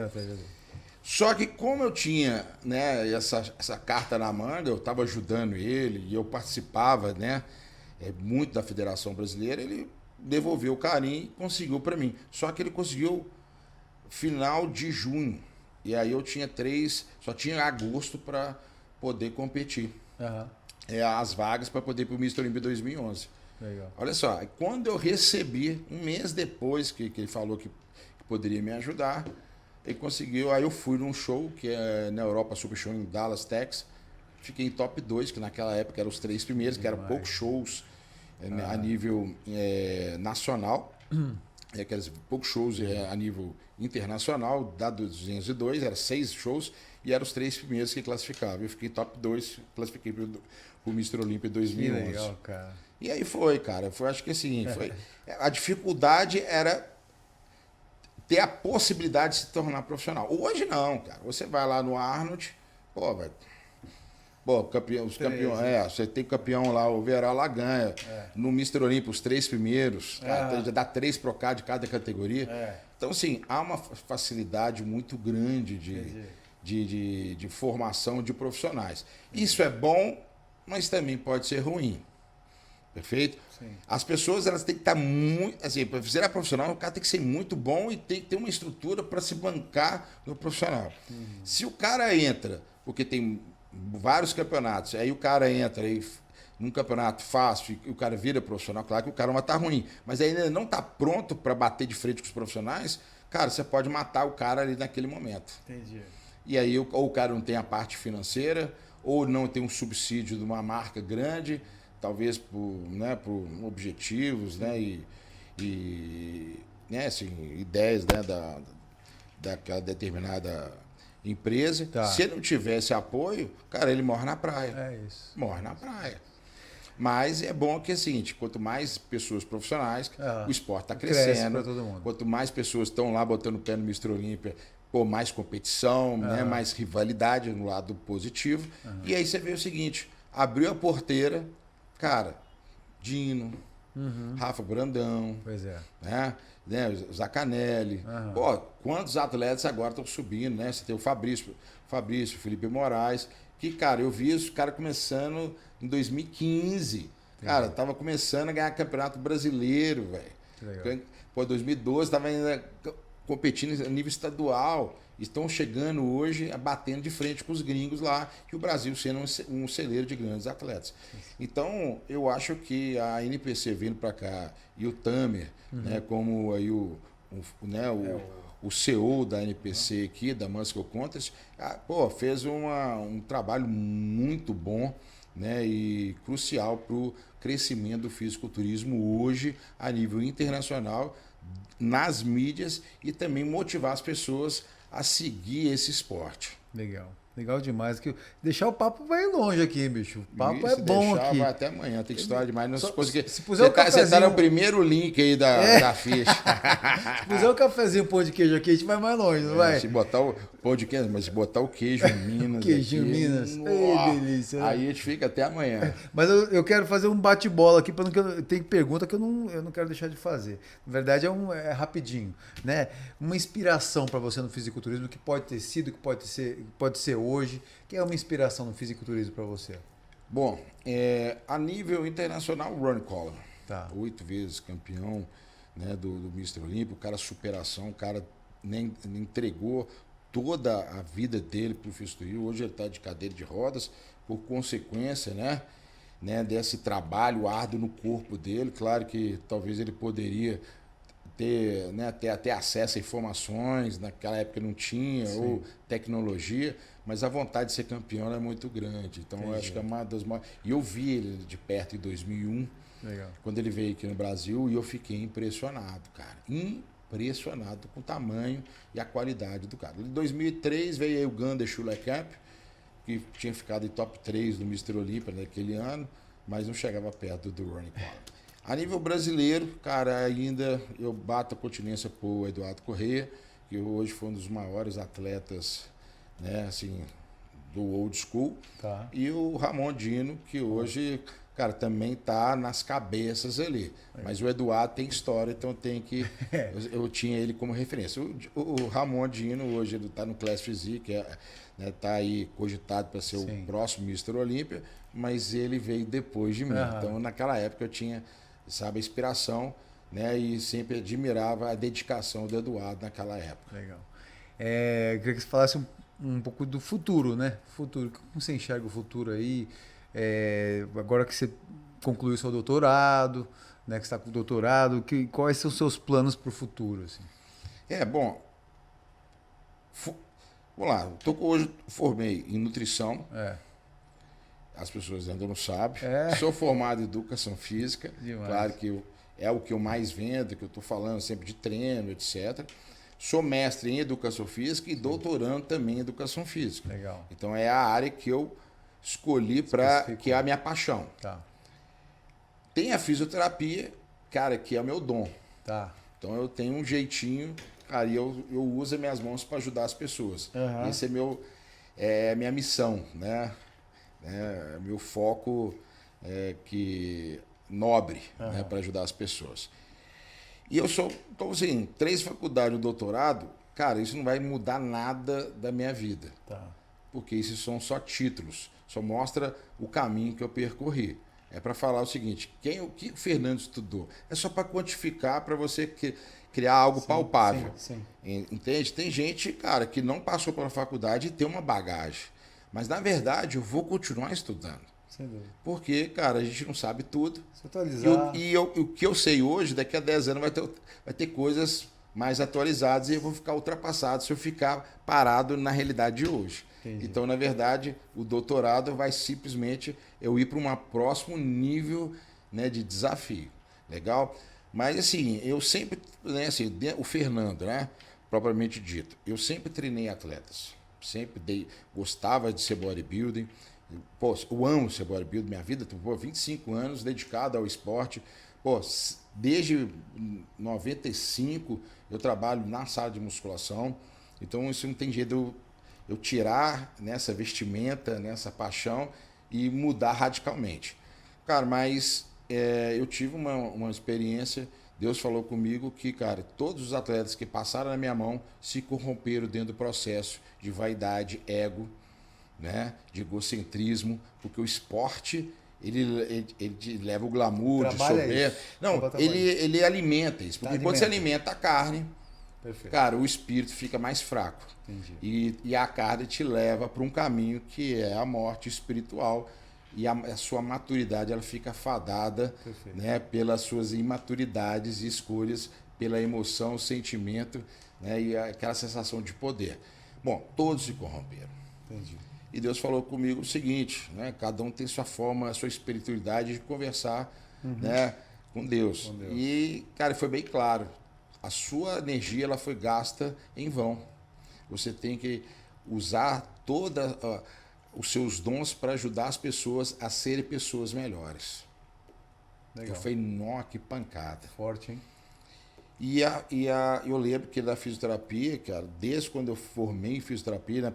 Só que como eu tinha essa carta na manga, eu estava ajudando ele e eu participava muito da Federação Brasileira, ele devolveu o carinho e conseguiu para mim. Só que ele conseguiu final de junho. E aí eu tinha só tinha agosto para poder competir. As vagas para poder ir para o Mr. Olímpia 2011. Legal. Olha só, quando eu recebi, um mês depois que ele falou que poderia me ajudar, ele conseguiu, aí eu fui num show, que é na Europa Super Show em Dallas, Texas, fiquei em top 2, que naquela época eram os 3 primeiros, que eram poucos shows a nível nacional, aqueles poucos shows a nível internacional, da 202, eram 6 shows, e eram os 3 primeiros que classificavam. Eu fiquei top 2, classifiquei para o Mr. Olímpia 2011. Que legal, cara. E aí foi, cara. Acho que assim, a dificuldade era ter a possibilidade de se tornar profissional. Hoje não, cara. Você vai lá no Arnold, os campeões, você tem campeão lá, o Verão lá ganha. No Mr. Olímpia, os 3 primeiros, cara, já dá 3 Procard de cada categoria. Então, assim, há uma facilidade muito grande de formação de profissionais. Isso é bom, mas também pode ser ruim. Perfeito? Sim. As pessoas elas têm que estar muito. Assim, para virar profissional, o cara tem que ser muito bom e tem que ter uma estrutura para se bancar no profissional. Se o cara entra, porque tem vários campeonatos, aí o cara entra e num campeonato fácil e o cara vira profissional, claro que o cara vai estar ruim, mas ainda não está pronto para bater de frente com os profissionais, cara, você pode matar o cara ali naquele momento. Entendi. E aí ou o cara não tem a parte financeira, ou não tem um subsídio de uma marca grande, talvez por objetivos, né, né, assim, ideias, né, daquela determinada empresa. Tá. Se ele não tivesse apoio, cara, ele morre na praia. É isso. Morre na praia. Mas é bom que é o seguinte, quanto mais pessoas profissionais, o esporte está crescendo. Pra todo mundo. Quanto mais pessoas estão lá botando o pé no Mr. Olímpia, mais competição, né, mais rivalidade no lado positivo. E aí você vê o seguinte, abriu a porteira, cara, Dino, Rafa Brandão, Pois é. né, Zacanelli. Pô, quantos atletas agora estão subindo, né? Você tem o Fabrício, Felipe Moraes, que, cara, eu vi esse cara começando em 2015. Cara, tava começando a ganhar campeonato brasileiro, velho. Pô, 2012 tava ainda competindo a nível estadual. Estão chegando hoje, batendo de frente com os gringos lá, e o Brasil sendo um celeiro de grandes atletas. Então, eu acho que a NPC vindo para cá e o Tamer, né, como aí o CEO da NPC aqui, da Muscle Contest, fez um trabalho muito bom, né, e crucial para o crescimento do fisiculturismo hoje a nível internacional, nas mídias, e também motivar as pessoas a seguir esse esporte. Legal. Legal demais. Deixar o papo vai longe aqui, bicho. O papo Isso, é bom aqui. Vai até amanhã, tem história demais. Não se puser cafezinho... Você tá no primeiro link aí da ficha. Se puser um cafezinho, um pão de queijo aqui, a gente vai mais longe, não vai? Se botar o pão de queijo, mas se botar o queijo em Minas... Queijinho em Minas. Ei, delícia. Aí a gente fica até amanhã. Mas eu quero fazer um bate-bola aqui, porque tem pergunta que eu não quero deixar de fazer. Na verdade, é rapidinho, né? Uma inspiração para você no fisiculturismo, que pode ter sido, que pode ser hoje, que é uma inspiração no fisiculturismo para você? Bom, a nível internacional, o Ronnie Coleman. Tá. 8 vezes campeão, né, do Mr. Olímpio, o cara superação, o cara nem entregou toda a vida dele para o fisiculturismo. Hoje ele está de cadeira de rodas, por consequência, né, desse trabalho árduo no corpo dele. Claro que talvez ele poderia ter até acesso a informações, naquela época não tinha, sim, ou tecnologia, mas a vontade de ser campeão é muito grande. Então, eu acho que é uma das maiores... E eu vi ele de perto em 2001, legal, quando ele veio aqui no Brasil, e eu fiquei impressionado, cara. Impressionado com o tamanho e a qualidade do cara. Em 2003 veio aí o Gander Schulecamp, que tinha ficado em top 3 do Mr. Olímpia naquele ano, mas não chegava perto do Ronnie Coleman. A nível brasileiro, cara, ainda eu bato a continência por Eduardo Corrêa, que hoje foi um dos maiores atletas, né, assim, do old school. Tá. E o Ramon Dino, que hoje, cara, também tá nas cabeças ali. Mas o Eduardo tem história, então tem que... eu tinha ele como referência. O Ramon Dino hoje ele tá no Class Physique, né, tá aí cogitado para ser, sim, o próximo Mr. Olímpia, mas ele veio depois de mim. Então, naquela época eu tinha... sabe, a inspiração, né? E sempre admirava a dedicação do Eduardo naquela época. Legal. Eu queria que você falasse um pouco do futuro, né? Futuro. Como você enxerga o futuro aí? Agora que você concluiu seu doutorado, né? Que você está com o doutorado, quais são os seus planos para o futuro? Assim? Bom. Vamos lá. Hoje formei em nutrição. As pessoas ainda não sabem. Sou formado em educação física. Demais. Claro que é o que eu mais vendo, que eu estou falando sempre de treino, etc. Sou mestre em educação física e doutorando também em educação física. Legal. Então é a área que eu escolhi que é a minha paixão. Tá. Tem a fisioterapia, cara, que é o meu dom. Tá. Então eu tenho um jeitinho, cara, e eu uso as minhas mãos para ajudar as pessoas. Uhum. Esse é minha missão, né? Meu foco nobre, né, para ajudar as pessoas. E então assim, 3 faculdades, um doutorado, cara, isso não vai mudar nada da minha vida. Tá. Porque isso são só títulos, só mostra o caminho que eu percorri. É para falar o seguinte, o que o Fernando estudou? É só para quantificar, para você criar algo, sim, palpável. Sim, sim. Entende? Tem gente, cara, que não passou pela faculdade e tem uma bagagem. Mas, na verdade, eu vou continuar estudando. Sem dúvida. Porque, cara, a gente não sabe tudo. Se atualizar. O que eu sei hoje, daqui a 10 anos vai ter coisas mais atualizadas e eu vou ficar ultrapassado se eu ficar parado na realidade de hoje. Entendi. Então, na verdade, o doutorado vai simplesmente eu ir para um próximo nível, né, de desafio. Legal? Mas, assim, eu sempre, né, assim, o Fernando, né, propriamente dito, eu sempre treinei atletas. Sempre gostava de ser bodybuilding. Pô, eu amo ser bodybuilding, minha vida, 25 anos dedicado ao esporte. Pô, desde 95 eu trabalho na sala de musculação. Então, isso não tem jeito eu tirar nessa vestimenta, nessa paixão e mudar radicalmente. Cara, mas eu tive uma experiência, Deus falou comigo que, cara, todos os atletas que passaram na minha mão se corromperam dentro do processo de vaidade, ego, né, de egocentrismo, porque o esporte ele leva o glamour de soberba. Não, ele alimenta isso, porque quando você alimenta a carne, perfeito, cara, o espírito fica mais fraco. E a carne te leva para um caminho que é a morte espiritual e a sua maturidade ela fica fadada, né, pelas suas imaturidades e escolhas, pela emoção, o sentimento, né, e aquela sensação de poder. Bom, todos se corromperam. Entendi. E Deus falou comigo o seguinte, né, cada um tem sua forma, a sua espiritualidade de conversar, né, com Deus. E, cara, foi bem claro, a sua energia ela foi gasta em vão. Você tem que usar todos os seus dons para ajudar as pessoas a serem pessoas melhores. Legal. Eu falei, nó, que pancada. Forte, hein? Eu lembro que da fisioterapia, cara, desde quando eu formei em fisioterapia,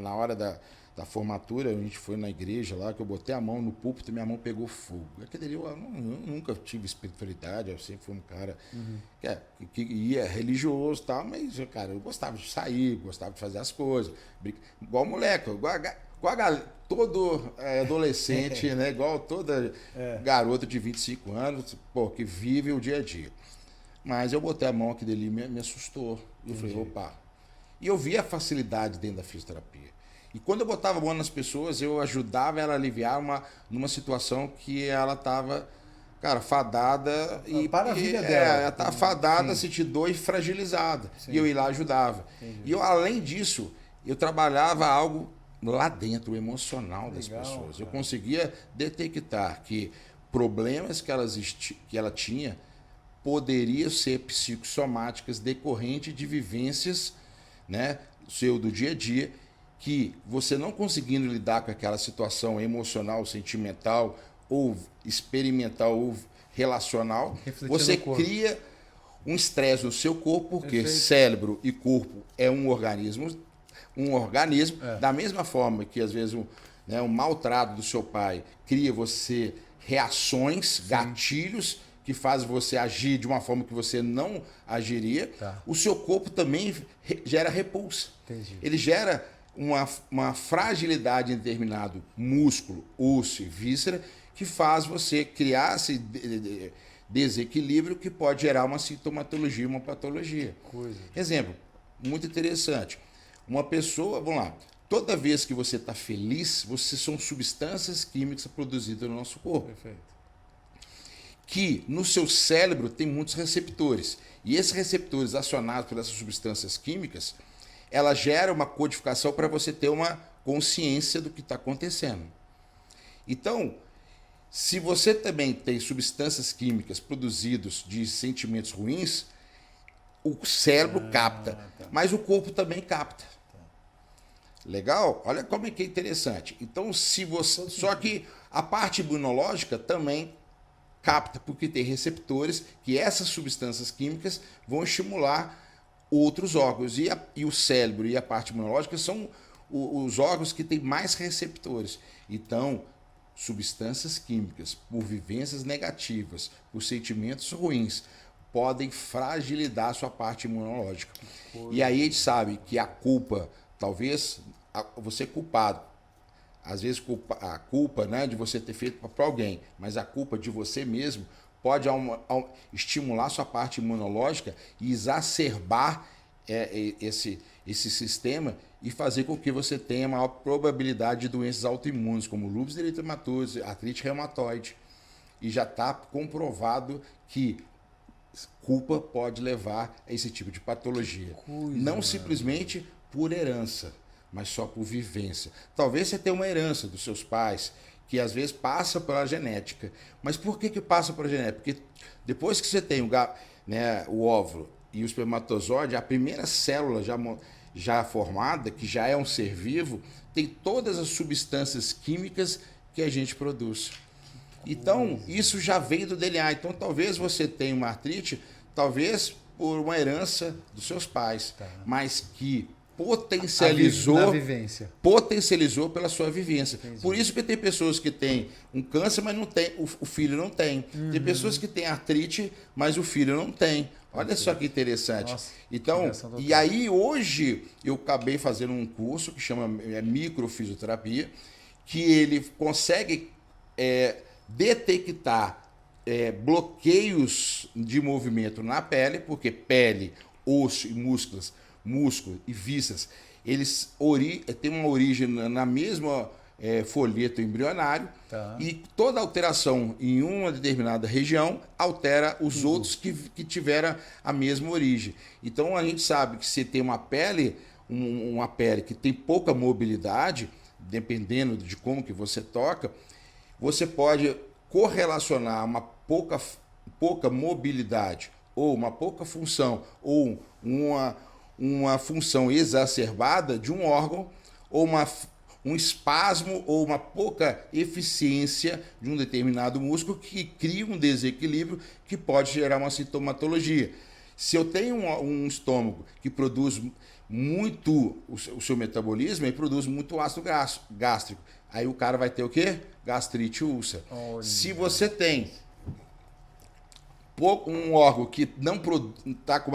na hora da formatura, a gente foi na igreja lá, que eu botei a mão no púlpito e minha mão pegou fogo. Aquele dia eu nunca tive espiritualidade, eu sempre fui um cara que ia religioso e tal, mas, cara, eu gostava de sair, gostava de fazer as coisas. Igual moleque, todo adolescente, né? Igual toda garota de 25 anos, pô, que vive o dia a dia. Mas eu botei a mão aqui dele e me assustou. E eu falei, opa. E eu vi a facilidade dentro da fisioterapia. E quando eu botava a mão nas pessoas, eu ajudava ela a aliviar numa situação que ela estava, cara, fadada. Para a vida dela. Ela estava fadada, sentindo dor e fragilizada. Sim. E eu ia lá e ajudava. Entendi. E eu, além disso, eu trabalhava algo lá dentro, o emocional das pessoas. Cara. Eu conseguia detectar que problemas que ela tinha poderiam ser psicossomáticas decorrentes de vivências, né, do dia a dia, que você não conseguindo lidar com aquela situação emocional, sentimental, ou experimental, ou relacional, você cria um estresse no seu corpo, porque cérebro e corpo é um organismo, da mesma forma que às vezes um maltrato do seu pai cria você reações, gatilhos, que faz você agir de uma forma que você não agiria, o seu corpo também gera repulsa. Entendi. Ele gera uma fragilidade em determinado músculo, osso e víscera, que faz você criar esse desequilíbrio que pode gerar uma sintomatologia, uma patologia. Exemplo, muito interessante. Uma pessoa, vamos lá, toda vez que você está feliz, são substâncias químicas produzidas no nosso corpo. Perfeito. Que no seu cérebro tem muitos receptores. E esses receptores acionados por essas substâncias químicas, ela gera uma codificação para você ter uma consciência do que está acontecendo. Então, se você também tem substâncias químicas produzidas de sentimentos ruins, o cérebro capta, mas o corpo também capta. Legal? Olha como é que é interessante. Então, só que a parte imunológica também capta, porque tem receptores que essas substâncias químicas vão estimular outros órgãos. E o cérebro e a parte imunológica são os órgãos que têm mais receptores. Então, substâncias químicas, por vivências negativas, por sentimentos ruins, podem fragilizar a sua parte imunológica. E aí a gente sabe que a culpa, talvez você é culpado. Às vezes a culpa, né, de você ter feito para alguém, mas a culpa de você mesmo pode estimular sua parte imunológica e exacerbar esse sistema e fazer com que você tenha maior probabilidade de doenças autoimunes, como lúpus eritematoso, artrite reumatoide. E já está comprovado que culpa pode levar a esse tipo de patologia. Não simplesmente por herança, mas só por vivência. Talvez você tenha uma herança dos seus pais, que às vezes passa pela genética. Mas por que passa pela genética? Porque depois que você tem o óvulo e o espermatozoide, a primeira célula já formada, que já é um ser vivo, tem todas as substâncias químicas que a gente produz. Então, isso já veio do DNA. Então, talvez você tenha uma artrite, talvez por uma herança dos seus pais, mas que potencializou pela sua vivência. Entendi. Por isso que tem pessoas que têm um câncer, mas não tem, o filho não tem. Tem pessoas que têm artrite, mas o filho não tem. Olha só que interessante. Nossa, então, e aí hoje eu acabei fazendo um curso que chama microfisioterapia, que ele consegue detectar bloqueios de movimento na pele, porque pele, osso e músculo e vísceras, eles têm uma origem na mesma folheto embrionário, e toda alteração em uma determinada região altera os outros que tiveram a mesma origem. Então a gente sabe que se tem uma pele que tem pouca mobilidade, dependendo de como que você toca, você pode correlacionar uma pouca mobilidade, ou uma pouca função, ou uma função exacerbada de um órgão, ou um espasmo, ou uma pouca eficiência de um determinado músculo que cria um desequilíbrio que pode gerar uma sintomatologia. Se eu tenho um estômago que produz muito o seu metabolismo, ele produz muito ácido gástrico. Aí o cara vai ter o quê? Gastrite, úlcera. Se você tem um órgão que não está com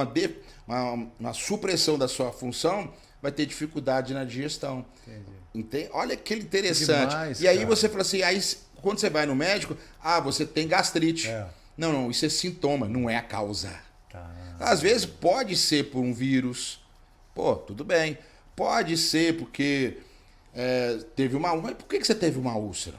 uma supressão da sua função, vai ter dificuldade na digestão. Entende? Olha que interessante. Demais, e aí você fala assim, aí, quando você vai no médico, você tem gastrite. Não, isso é sintoma, não é a causa. Às vezes pode ser por um vírus. Pô, tudo bem. Pode ser porque teve uma úlcera. Mas por que você teve uma úlcera?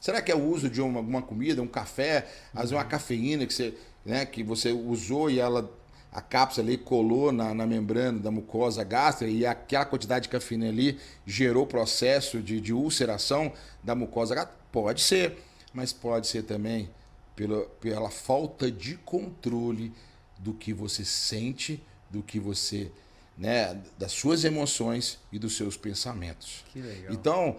Será que é o uso de alguma comida, um café, às vezes uma cafeína que você usou e a cápsula ali colou na membrana da mucosa gástrica, e aquela quantidade de cafeína ali gerou processo de ulceração da mucosa gástrica? Pode ser, mas pode ser também pela falta de controle do que você sente, do que você, das suas emoções e dos seus pensamentos. Que legal. Então,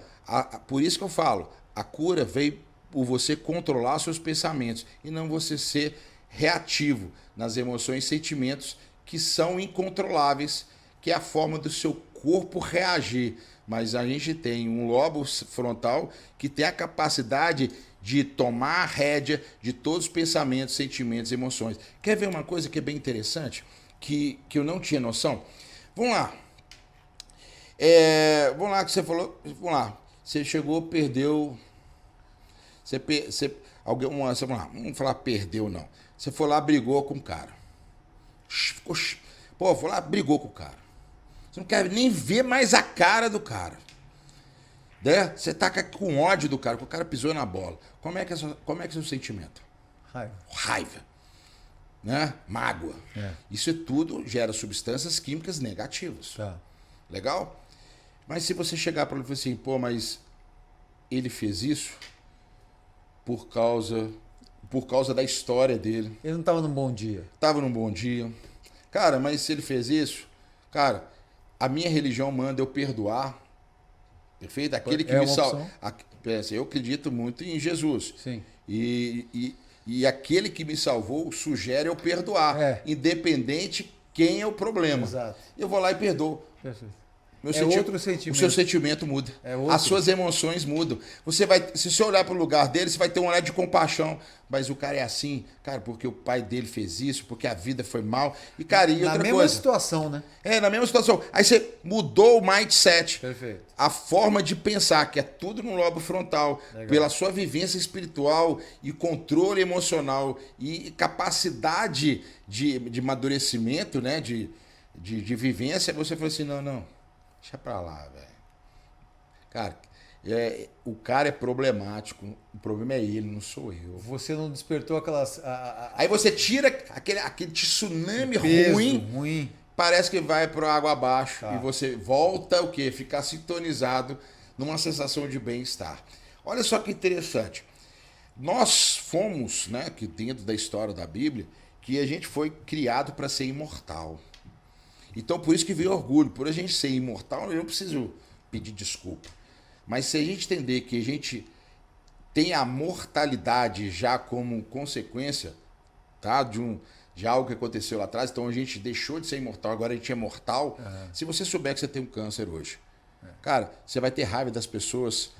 por isso que eu falo, a cura veio por você controlar seus pensamentos e não você ser reativo nas emoções e sentimentos que são incontroláveis, que é a forma do seu corpo reagir. Mas a gente tem um lobo frontal que tem a capacidade de tomar a rédea de todos os pensamentos, sentimentos e emoções. Quer ver uma coisa que é bem interessante? Que eu não tinha noção? Vamos lá. Vamos lá que você falou. Vamos lá. Você chegou, perdeu. Vamos falar perdeu, não. Você foi lá, brigou com o cara. Foi lá, brigou com o cara. Você não quer nem ver mais a cara do cara. Você tá com ódio do cara, porque o cara pisou na bola. Como é que é o seu sentimento? Raiva. Mágoa. Isso tudo gera substâncias químicas negativas. Legal? Mas se você chegar para ele e falar assim, mas ele fez isso por causa da história dele. Ele não estava num bom dia. Estava num bom dia. Cara, mas se ele fez isso, cara, a minha religião manda eu perdoar. Perfeito? Aquele que me salva. Eu acredito muito em Jesus. Sim. E aquele que me salvou sugere eu perdoar. Independente quem é o problema. Exato. Eu vou lá e perdoo. Perfeito. Outro sentimento. O seu sentimento muda. As suas emoções mudam. Se você olhar para o lugar dele, você vai ter um olhar de compaixão. Mas o cara é assim, cara, porque o pai dele fez isso, porque a vida foi mal. E, cara, e outra coisa. Na mesma situação, né? Na mesma situação. Aí você mudou o mindset. Perfeito. A forma de pensar, que é tudo no lobo frontal. Legal. Pela sua vivência espiritual e controle emocional e capacidade de amadurecimento, de vivência, você falou assim, não. Deixa pra lá, velho. Cara, o cara é problemático, o problema é ele, não sou eu. Você não despertou aquelas... Aí você tira aquele tsunami peso ruim, parece que vai para água abaixo. Tá. E você volta o quê? Ficar sintonizado numa sensação de bem-estar. Olha só que interessante. Nós fomos, né, que dentro da história da Bíblia, que a gente foi criado para ser imortal. Então, por isso que veio orgulho. Por a gente ser imortal, eu não preciso pedir desculpa. Mas se a gente entender que a gente tem a mortalidade já como consequência, tá, de algo que aconteceu lá atrás, então a gente deixou de ser imortal, agora a gente é mortal. Se você souber que você tem um câncer hoje, cara, você vai ter raiva das pessoas.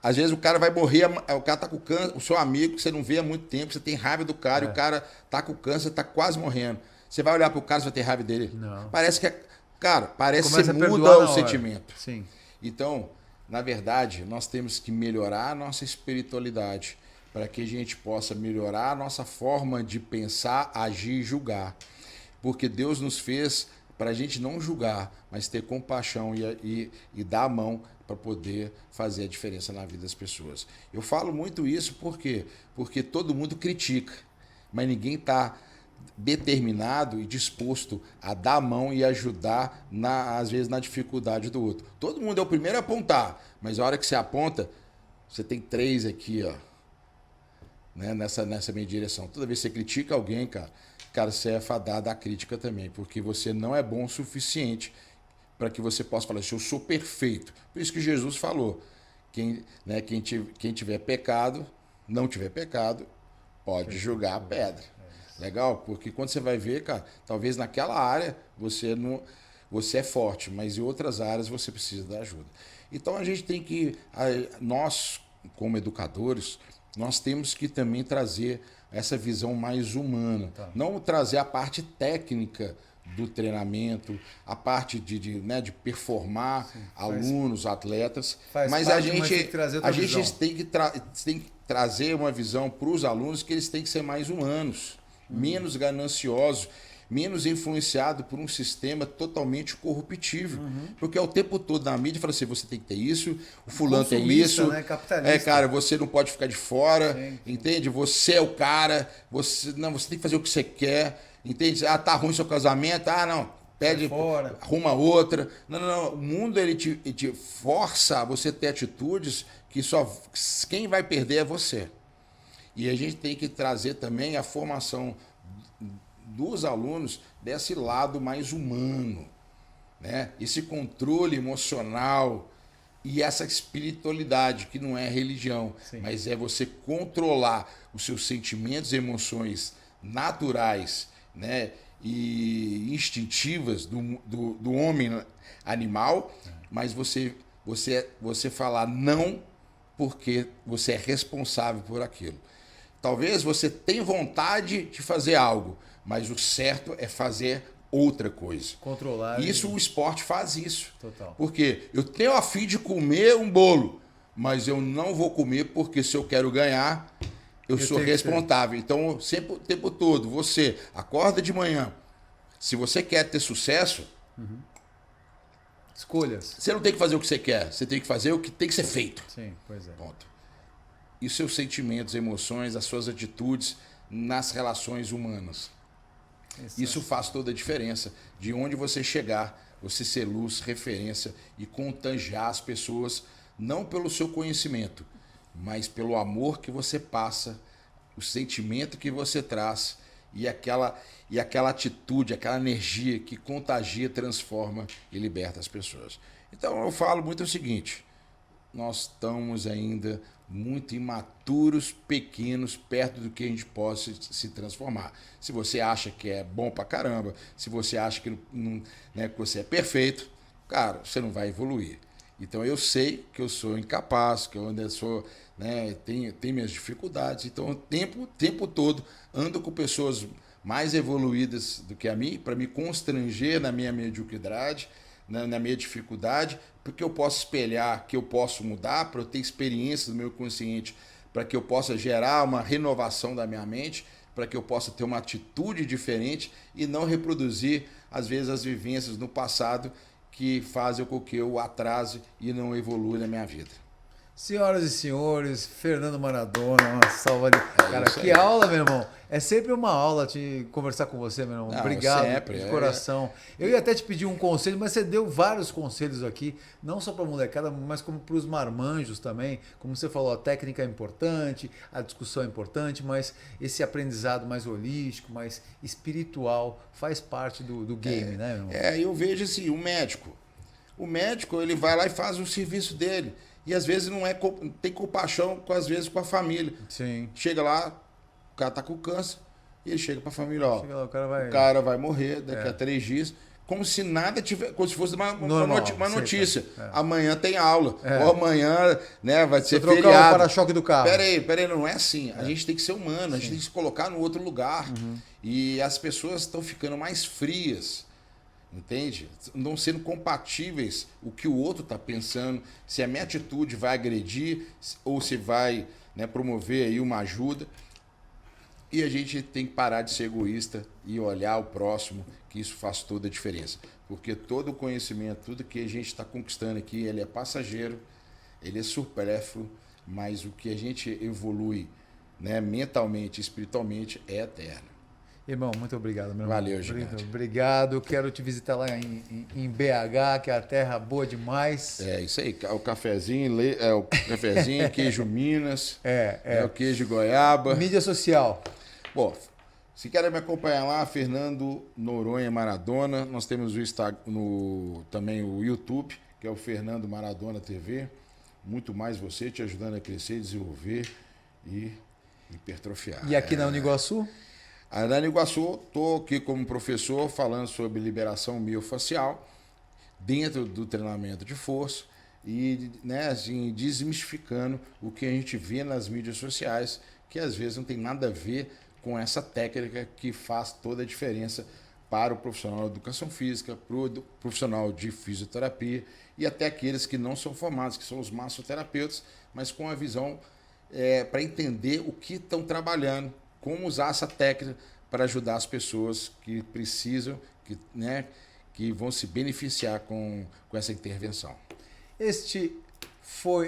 Às vezes o cara vai morrer, o cara tá com câncer, o seu amigo que você não vê há muito tempo, você tem raiva do cara, e o cara tá com câncer, tá quase morrendo. Você vai olhar pro cara, você vai ter raiva dele? Não. Parece que, parece que Começa você a muda o na hora. sentimento. Sim. Então, na verdade, nós temos que melhorar a nossa espiritualidade para que a gente possa melhorar a nossa forma de pensar, agir e julgar. Porque Deus nos fez para a gente não julgar, mas ter compaixão e dar a mão para poder fazer a diferença na vida das pessoas. Eu falo muito isso porque todo mundo critica, mas ninguém está determinado e disposto a dar a mão e ajudar, às vezes, na dificuldade do outro. Todo mundo é o primeiro a apontar, mas a hora que você aponta, você tem 3 aqui, ó, né, nessa minha direção. Toda vez que você critica alguém, cara, você é fadado à crítica também, porque você não é bom o suficiente para que você possa falar assim, eu sou perfeito. Por isso que Jesus falou, quem tiver pecado, não tiver pecado, pode julgar a pedra. Legal? Porque quando você vai ver, cara, talvez naquela área você é forte, mas em outras áreas você precisa da ajuda. Então a gente tem que, nós como educadores, nós temos que também trazer essa visão mais humana. Tá. Não trazer a parte técnica do treinamento, a parte de performar alunos, atletas, mas a gente tem que trazer uma visão para os alunos que eles têm que ser mais humanos, menos gananciosos, menos influenciado por um sistema totalmente corruptível. Porque é o tempo todo na mídia fala assim, você tem que ter isso, o fulano tem isso. Né? Capitalista. Cara, você não pode ficar de fora, sim. Entende? Você é o cara, você tem que fazer o que você quer, entende? Tá ruim seu casamento, não, pede, arruma outra. Não. O mundo ele te força a você ter atitudes que só quem vai perder é você. E a gente tem que trazer também a formação dos alunos desse lado mais humano, né? Esse controle emocional e essa espiritualidade, que não é religião, sim, mas é você controlar os seus sentimentos e emoções naturais, né? E instintivas do homem animal, mas você falar não porque você é responsável por aquilo. Talvez você tenha vontade de fazer algo, mas o certo é fazer outra coisa. Controlar. Isso, o esporte faz isso. Total. Porque eu tenho a fim de comer um bolo, mas eu não vou comer porque se eu quero ganhar, eu sou responsável. Então, sempre o tempo todo, você acorda de manhã. Se você quer ter sucesso, escolhas. Você não tem que fazer o que você quer, você tem que fazer o que tem que ser feito. Sim, pois é. Ponto. E os seus sentimentos, emoções, as suas atitudes nas relações humanas. Isso faz toda a diferença. De onde você chegar, você ser luz, referência e contagiar as pessoas, não pelo seu conhecimento, mas pelo amor que você passa, o sentimento que você traz e aquela atitude, aquela energia que contagia, transforma e liberta as pessoas. Então eu falo muito o seguinte, nós estamos ainda muito imaturos, pequenos, perto do que a gente possa se transformar. Se você acha que é bom pra caramba, se você acha que, que você é perfeito, cara, você não vai evoluir. Então eu sei que eu sou incapaz, que eu ainda sou, tenho minhas dificuldades, então o tempo todo ando com pessoas mais evoluídas do que a mim, para me constranger na minha mediocridade, na minha dificuldade, porque eu posso espelhar que eu posso mudar, para eu ter experiência do meu consciente, para que eu possa gerar uma renovação da minha mente, para que eu possa ter uma atitude diferente e não reproduzir, às vezes, as vivências no passado que fazem com que eu atrase e não evolua na minha vida. Senhoras e senhores, Fernando Maradona, uma salva de... Cara, que aula, meu irmão. É sempre uma aula te conversar com você, meu irmão. Não, obrigado sempre, de coração. Eu ia até te pedir um conselho, mas você deu vários conselhos aqui, não só para a molecada, mas como para os marmanjos também. Como você falou, a técnica é importante, a discussão é importante, mas esse aprendizado mais holístico, mais espiritual, faz parte do game, né, meu irmão? Eu vejo assim, o médico ele vai lá e faz o serviço dele. E às vezes não tem compaixão, às vezes, com a família. Sim. Chega lá, o cara tá com câncer, e ele chega pra família, ó. Chega lá, o cara vai morrer daqui a 3 dias. Como se nada tivesse. Como se fosse uma notícia. Amanhã tem aula. Ou amanhã, né, vai ser feriado. Trocar o para-choque do carro. Peraí, não é assim. A gente tem que ser humano, a gente tem que se colocar no outro lugar. E as pessoas estão ficando mais frias. Entende? Não sendo compatíveis o que o outro está pensando, se a minha atitude vai agredir ou se vai, né, promover aí uma ajuda. E a gente tem que parar de ser egoísta e olhar o próximo, que isso faz toda a diferença. Porque todo o conhecimento, tudo que a gente está conquistando aqui, ele é passageiro, ele é supérfluo, mas o que a gente evolui, né, mentalmente, espiritualmente, é eterno. Irmão, muito obrigado, meu irmão. Valeu, Gigante. Obrigado. Quero te visitar lá em BH, que é a terra boa demais. É isso aí. O cafezinho, queijo Minas, o queijo goiaba. Mídia social. Bom, se querem me acompanhar lá, Fernando Noronha Maradona. Nós temos o Instagram, também o YouTube, que é o Fernando Maradona TV. Muito mais você te ajudando a crescer, desenvolver e hipertrofiar. E aqui na Uniguaçu? A Arana Iguaçu, estou aqui como professor falando sobre liberação miofacial dentro do treinamento de força e, né, assim, desmistificando o que a gente vê nas mídias sociais, que às vezes não tem nada a ver com essa técnica que faz toda a diferença para o profissional de educação física, para o profissional de fisioterapia e até aqueles que não são formados, que são os massoterapeutas, mas com a visão para entender o que estão trabalhando, como usar essa técnica para ajudar as pessoas que precisam, que vão se beneficiar com essa intervenção.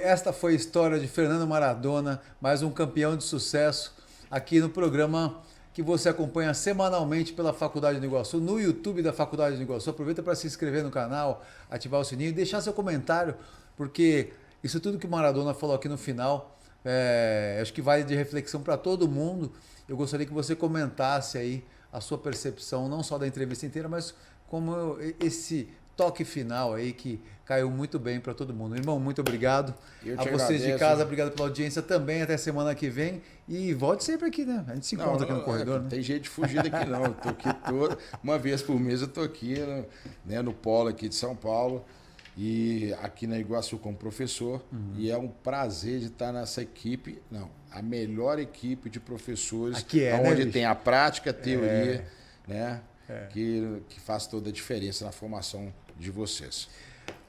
Esta foi a história de Fernando Maradona, mais um campeão de sucesso aqui no programa que você acompanha semanalmente pela Faculdade do Iguaçu, no YouTube da Faculdade do Iguaçu. Aproveita para se inscrever no canal, ativar o sininho e deixar seu comentário, porque isso tudo que o Maradona falou aqui no final, acho que vale de reflexão para todo mundo. Eu gostaria que você comentasse aí a sua percepção, não só da entrevista inteira, mas como esse toque final aí que caiu muito bem para todo mundo. Irmão, muito obrigado. A vocês de casa, obrigado pela audiência também. Até semana que vem. E volte sempre aqui, né? A gente se encontra aqui no corredor. Não né? tem jeito de fugir daqui, não. Eu tô aqui uma vez por mês eu tô aqui, né, no polo aqui de São Paulo. E aqui na Iguaçu como professor. E é um prazer de estar nessa equipe. A melhor equipe de professores, aqui onde né, tem a prática, a teoria, né? Que faz toda a diferença na formação de vocês.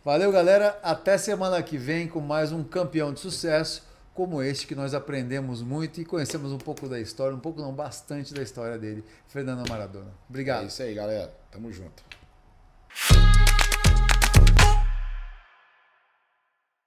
Valeu, galera. Até semana que vem com mais um campeão de sucesso como este que nós aprendemos muito e conhecemos um pouco da história, bastante da história dele, Fernando Maradona. Obrigado. É isso aí, galera. Tamo junto.